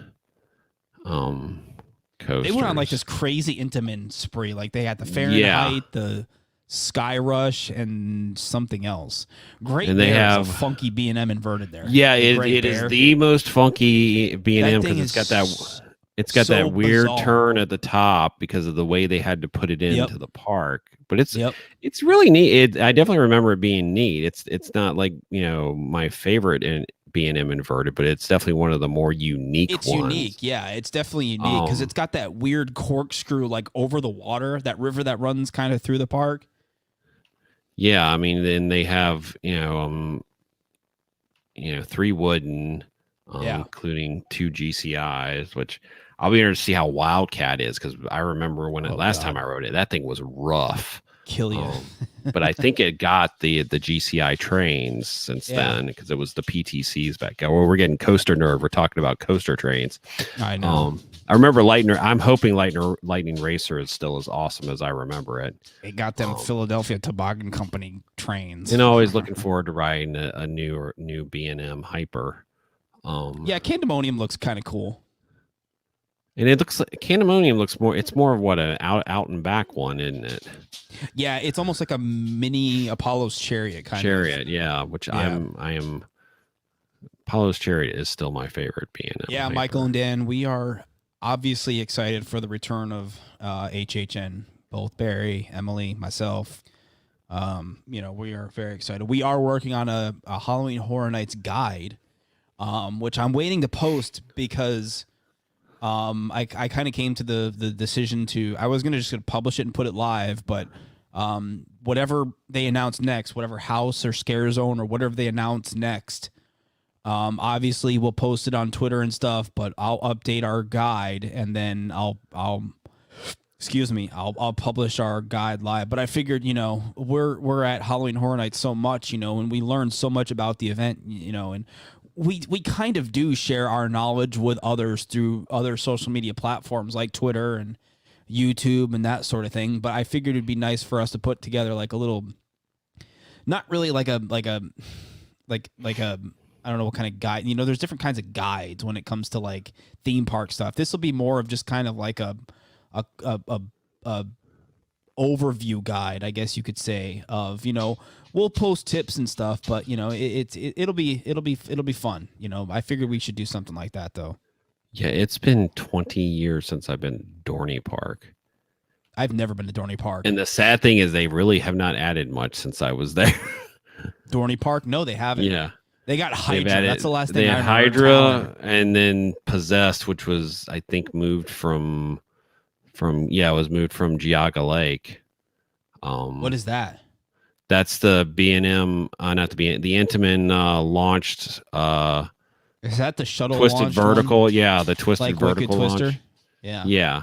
coasters. They went on like this crazy Intamin spree. Like they had the Fahrenheit, the Sky Rush, and something else. Great Bear, they have a funky B&M inverted there. Yeah, it is the most funky B&M because it's got that weird turn at the top because of the way they had to put it into the park. But it's really neat. I definitely remember it being neat. It's not like my favorite in B&M inverted, but it's definitely one of the more unique ones. It's unique, yeah. It's definitely unique because it's got that weird corkscrew like over the water, that river that runs kind of through the park. Yeah, I mean, then they have 3 wooden, including 2 GCIs, which I'll be interested to see how Wildcat is because I remember when last time I rode it, that thing was rough. Kill you. But I think it got the GCI trains since then, because it was the PTCs back then. Well, we're getting coaster nerd. We're talking about coaster trains. I know. I remember I'm hoping Lightning Racer is still as awesome as I remember it. It got them Philadelphia Toboggan Company trains. And always looking forward to riding a new B&M Hyper. Yeah, Candemonium looks kind of cool. And it looks like Candemonium looks more. It's more of what an out and back one, isn't it? Yeah, it's almost like a mini Apollo's Chariot kind of. Chariot, yeah. Which I am. Apollo's Chariot is still my favorite B&M. Yeah, Hyper. Michael and Dan, we are obviously excited for the return of HHN. Both Barry, Emily, myself. We are very excited. We are working on a Halloween Horror Nights guide, which I'm waiting to post because. I kind of came to the decision I was going to publish it and put it live, but whatever they announce next, whatever house or scare zone or whatever they announce next, obviously we'll post it on Twitter and stuff, but I'll update our guide and then I'll publish our guide live. But I figured, we're at Halloween Horror Nights so much, and we learned so much about the event, and we kind of do share our knowledge with others through other social media platforms like Twitter and YouTube and that sort of thing. But I figured it'd be nice for us to put together like a little, not really like a I don't know what kind of guide. There's different kinds of guides when it comes to like theme park stuff. This will be more of just kind of like a overview guide, I guess you could say, of we'll post tips and stuff, but it'll be fun. I figured we should do something like that though. Yeah, it's been 20 years since I've been Dorney Park. I've never been to Dorney Park. And the sad thing is they really have not added much since I was there. Dorney Park? No, they haven't. Yeah. They got Hydra. That's the last thing they I had remember. Hydra and then Possessed, which was, I think, moved from Geauga Lake. What is that? That's the B&M, not the B&M, the Intamin launched. Is that the shuttle Twisted Vertical? One? Yeah, the Twisted like Vertical Wicked Twister? launch. Yeah. Yeah.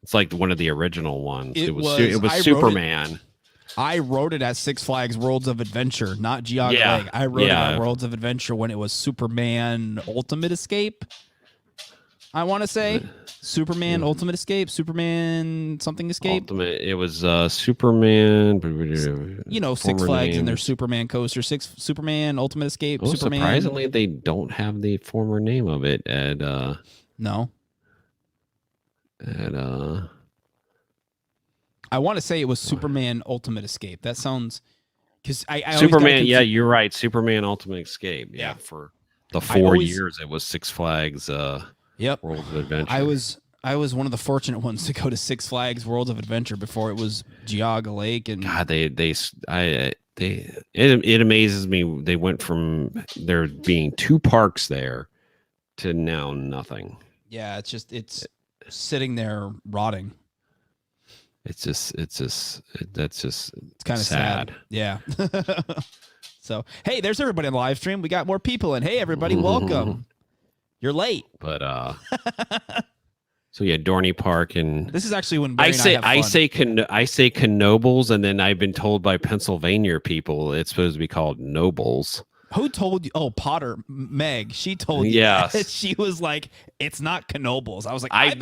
It's like one of the original ones. It was I Superman. I rode it at Six Flags Worlds of Adventure, not Geauga Lake. I rode it at Worlds of Adventure when it was Superman Ultimate Escape. I want to say Superman Ultimate Escape, Superman something Escape. Ultimate. It was Superman. Six Flags and their Superman coaster. Superman Ultimate Escape. Oh, Superman. Surprisingly, they don't have the former name of it at. No. At I want to say it was Superman Ultimate Escape. That sounds because I Superman. Yeah, you're right. Superman Ultimate Escape. Yeah, for the 4 years it was Six Flags. Yep. World of Adventure. I was one of the fortunate ones to go to Six Flags World of Adventure before it was Geauga Lake. And God, it amazes me. They went from there being 2 parks there to now nothing. Yeah, it's sitting there rotting. It's kind of sad. Yeah. So, hey, there's everybody on the live stream. We got more people in. Hey, everybody, welcome. You're late. But so yeah, Dorney Park, and this is actually when Barry I say Knobles, and then I've been told by Pennsylvania people it's supposed to be called Nobles. Who told you? Oh, Potter, Meg. She told you. Yes. She was like, "It's not Knobles." I was like, I have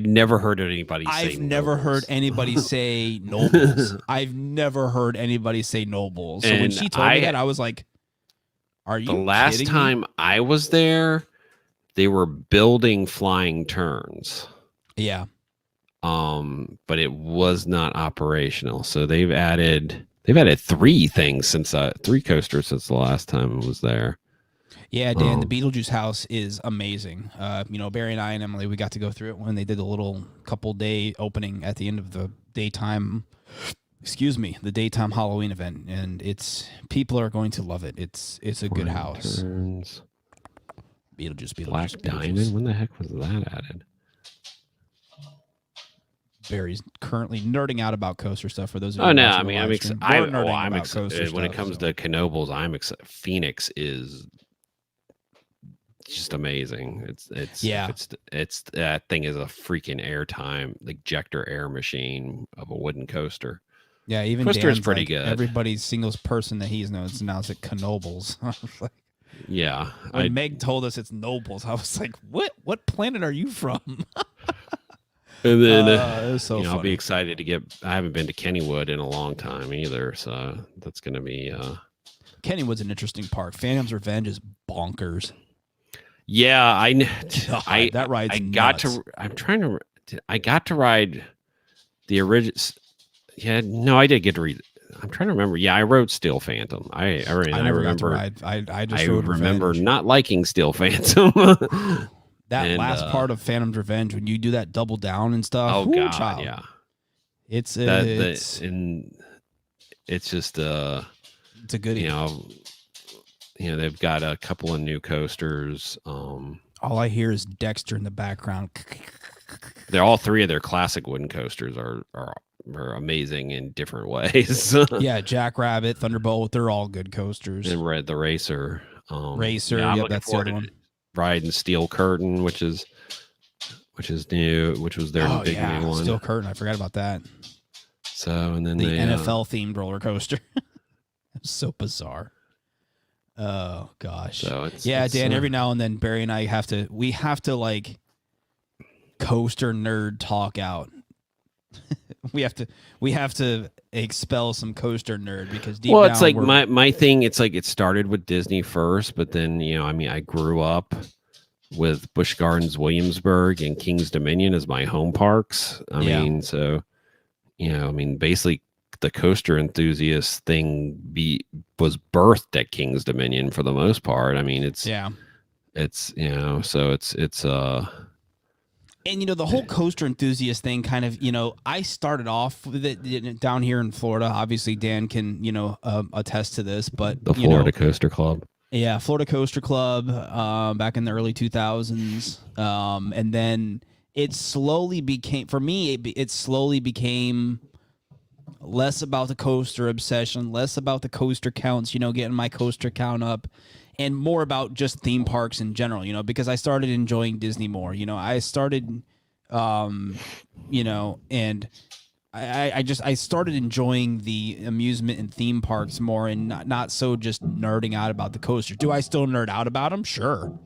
never heard anybody say. I've never heard anybody say Nobles. I've never heard anybody say Nobles. So when she told me that, I was like, "Are you?" The last time I was there, they were building flying turns. Yeah. But it was not operational. So they've added 3 things since 3 coasters since the last time I was there. Yeah, Dan, the Beetlejuice house is amazing. Barry and I and Emily, we got to go through it when they did the little couple day opening at the end of the daytime Halloween event, and people are going to love it. It's a good house. Turns. Beetlejuice. Black Diamond. When the heck was that added? Barry's currently nerding out about coaster stuff. For those of you, I'm excited. When it comes to Knobles, I'm excited. Phoenix is just amazing. Yeah. It's that thing is a freaking airtime ejector air machine of a wooden coaster. Yeah, even Coaster's Dan's pretty like, good. everybody's single person that he's known announced it Knobles. I was like, Yeah. when Meg told us it's Nobles, I was like, what planet are you from? And then it was so funny. I'll be excited to get. I haven't been to Kennywood in a long time either, so that's going to be. Kennywood's an interesting park. Phantom's Revenge is bonkers. Yeah, that ride's I got nuts. to. I'm trying to. I got to ride the original. Yeah, no, I did get to read. I'm trying to remember. Yeah, I rode Steel Phantom. I never got to remember. ride. I just rode remember Revenge. not liking Steel Phantom. That last part of Phantom's Revenge, when you do that double down and stuff. Oh God, child. yeah. It's and it's just it's a goodie. They've got a couple of new coasters. All I hear is Dexter in the background. They're all three of their classic wooden coasters are amazing in different ways. Yeah, Jackrabbit, Thunderbolt, they're all good coasters. And Red the Racer. Yeah, that's the other one. Riding Steel Curtain, which is new, which was their big new one. Steel Curtain, I forgot about that. So, and then the NFL themed roller coaster. It's so bizarre. Oh gosh. So Dan. Every now and then, Barry and I have to like coaster nerd talk out. we have to expel some coaster nerd because deep down, it's like my thing. It's like it started with Disney first, but then I grew up with Busch Gardens, Williamsburg, and King's Dominion as my home parks. I mean, basically the coaster enthusiast thing was birthed at King's Dominion for the most part. I mean, so it's And, the whole coaster enthusiast thing kind of, I started off with it down here in Florida. Obviously, Dan can, attest to this, but the Florida Coaster Club. Yeah, Florida Coaster Club back in the early 2000s. And then it slowly became, for me, it slowly became less about the coaster obsession, less about the coaster counts, getting my coaster count up. And more about just theme parks in general, because I started enjoying Disney more. I started, and I started enjoying the amusement and theme parks more, and not so just nerding out about the coasters. Do I still nerd out about them? Sure.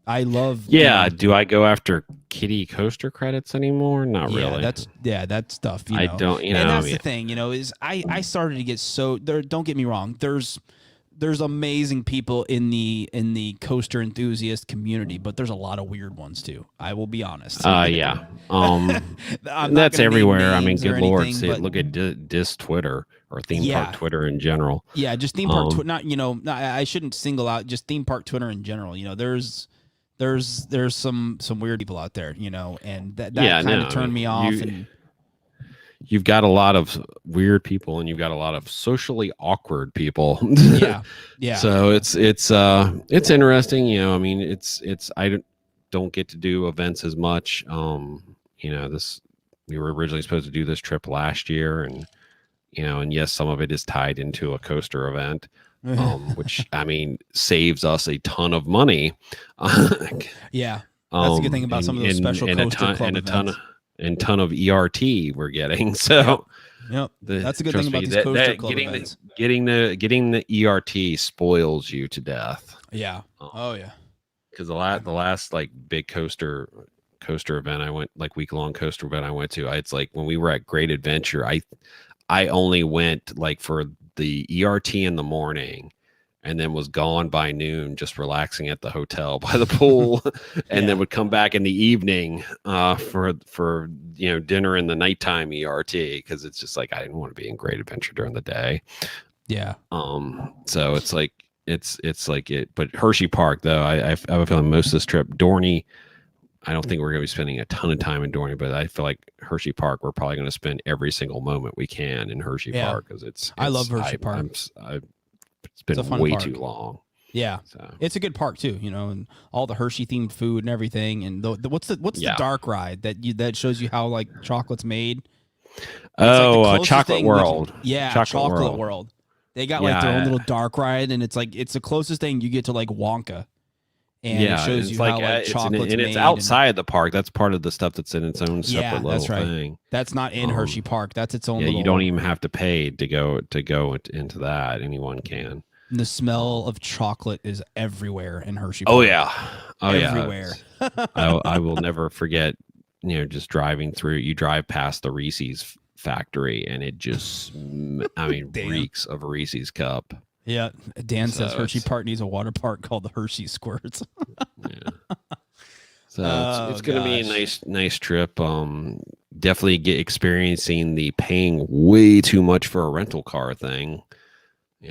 I love. Yeah. Do I go after kiddie coaster credits anymore? Not really. That's stuff. I don't. And that's the thing. Is I started to get so there. Don't get me wrong. There's amazing people in the coaster enthusiast community, but there's a lot of weird ones too. I will be honest. Yeah. That's everywhere. I mean, good Lord, look at Dis Twitter or theme park Twitter in general. Yeah, just theme park Twitter. I shouldn't single out just theme park Twitter in general. There's some weird people out there. And that kind of turned me off. You've got a lot of weird people and you've got a lot of socially awkward people. Yeah. So it's interesting. I mean, I don't get to do events as much. We were originally supposed to do this trip last year, and yes, some of it is tied into a coaster event, which I mean saves us a ton of money. Yeah, that's the good thing about some of those special coaster club events. And ton of ERT we're getting. So yep. That's a good thing about these coaster club events. Getting the ERT spoils you to death. Yeah. Because the last like big coaster event I went, like week-long coaster event I went to, it's like when we were at Great Adventure, I only went like for the ERT in the morning, and then was gone by noon, just relaxing at the hotel by the pool, and then would come back in the evening for dinner in the nighttime ERT, because it's just like I didn't want to be in Great Adventure during the day. Yeah. So it's like it. But Hershey Park, though, I have a feeling most of this trip, Dorney, I don't think we're going to be spending a ton of time in Dorney, but I feel like Hershey Park, we're probably going to spend every single moment we can in Hershey Park, because I love Hershey Park. It's been way too long. Yeah, so. It's a good park too, and all the Hershey themed food and everything. And what's the dark ride that shows you how like chocolate's made? Chocolate World. Chocolate World. They got like their own little dark ride, and it's the closest thing you get to like Wonka. And it shows you how like chocolate's and it's outside the park. That's part of the stuff that's in its own separate little thing. That's not in Hershey Park. That's its own. Yeah, little... you don't even have to pay to go into that. Anyone can. The smell of chocolate is everywhere in Hershey Park. Oh yeah, everywhere. I will never forget. Just driving through. You drive past the Reese's factory, and it just, reeks of a Reese's cup. Yeah, Dan says Hershey Park needs a water park called the Hershey Squirts. Yeah. So it's going to be a nice trip. Definitely experiencing the paying way too much for a rental car thing.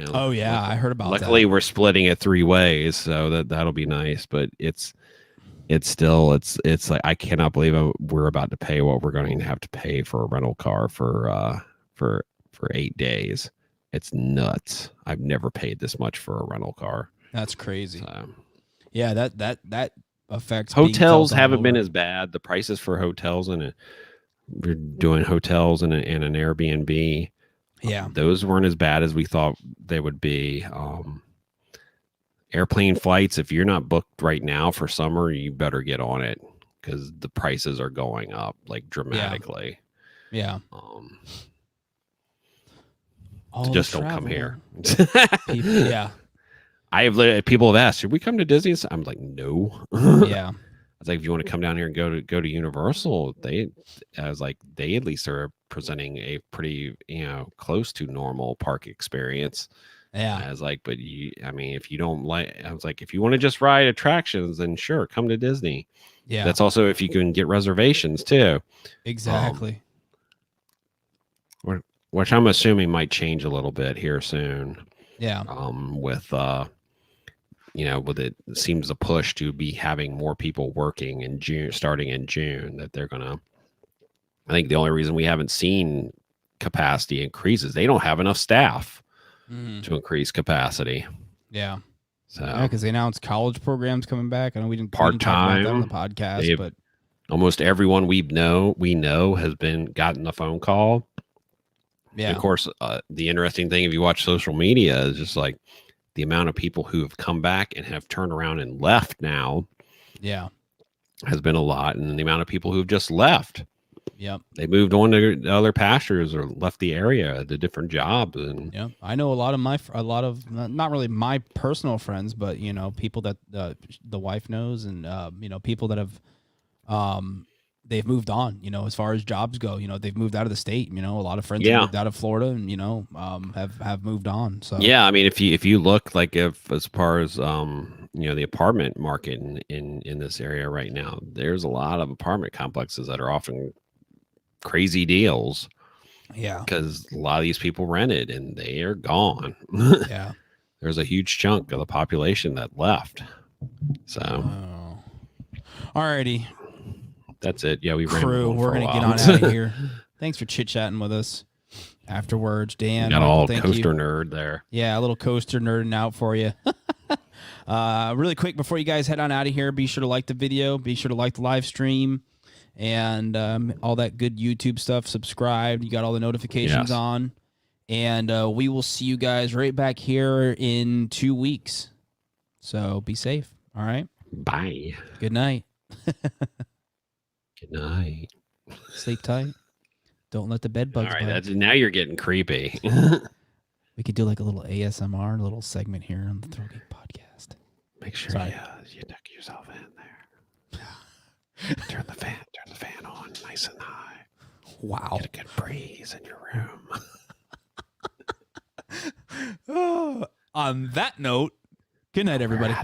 Oh yeah, I heard about that. Luckily, we're splitting it 3 ways, so that'll be nice. But it's like I cannot believe we're about to pay what we're going to have to pay for a rental car for 8 days. It's nuts. I've never paid this much for a rental car. That's crazy. So, yeah, that affects hotels. Haven't been as bad. The prices for hotels we're doing hotels and an Airbnb. Yeah, those weren't as bad as we thought they would be. Airplane flights, if you're not booked right now for summer, you better get on it because the prices are going up like dramatically. Yeah. Just don't come here. Yeah. People have asked, should we come to Disney? I'm like, no. Yeah. It's like, if you want to come down here and go to Universal, they at least are presenting a pretty, close to normal park experience. Yeah. I was like, but if you don't like, I was like, if you want to just ride attractions, then sure, come to Disney. Yeah. That's also if you can get reservations too. Exactly. Which I'm assuming might change a little bit here soon. Yeah. With it seems a push to be having more people working in June, starting in June, that they're gonna. I think the only reason we haven't seen capacity increase is they don't have enough staff to increase capacity. Yeah. So because they announced college programs coming back. I know we didn't part time on the podcast, but almost everyone we know has gotten a phone call. Yeah. And of course, the interesting thing, if you watch social media, is just like the amount of people who have come back and have turned around and left now. Yeah. Has been a lot. And the amount of people who've just left. Yep. They moved on to other pastures or left the area to different jobs. And yeah, I know a lot of not really my personal friends, but people that the wife knows, and people that have they've moved on, as far as jobs go, they've moved out of the state, a lot of friends have moved out of Florida and, have moved on. So, yeah, I mean, if you look like as far as, the apartment market in this area right now, there's a lot of apartment complexes that are offering crazy deals. Yeah. Because a lot of these people rented and they are gone. Yeah. There's a huge chunk of the population that left. So, alrighty. That's it. Yeah, we Crew, we're going to get on out of here. Thanks for chit-chatting with us afterwards, Dan. Got all coaster nerd there. Yeah, a little coaster nerding out for you. Really quick, before you guys head on out of here, be sure to like the video. Be sure to like the live stream and all that good YouTube stuff. Subscribe. You got all the notifications on. And we will see you guys right back here in 2 weeks. So be safe. All right? Bye. Good night. Good night. Sleep tight. Don't let the bed bugs bite. Now you're getting creepy. We could do like a little ASMR, a little segment here on the ThrillGeek Podcast. Make sure you tuck yourself in there. Turn the fan on nice and high. Wow. Get a good breeze in your room. On that note, good night, everybody.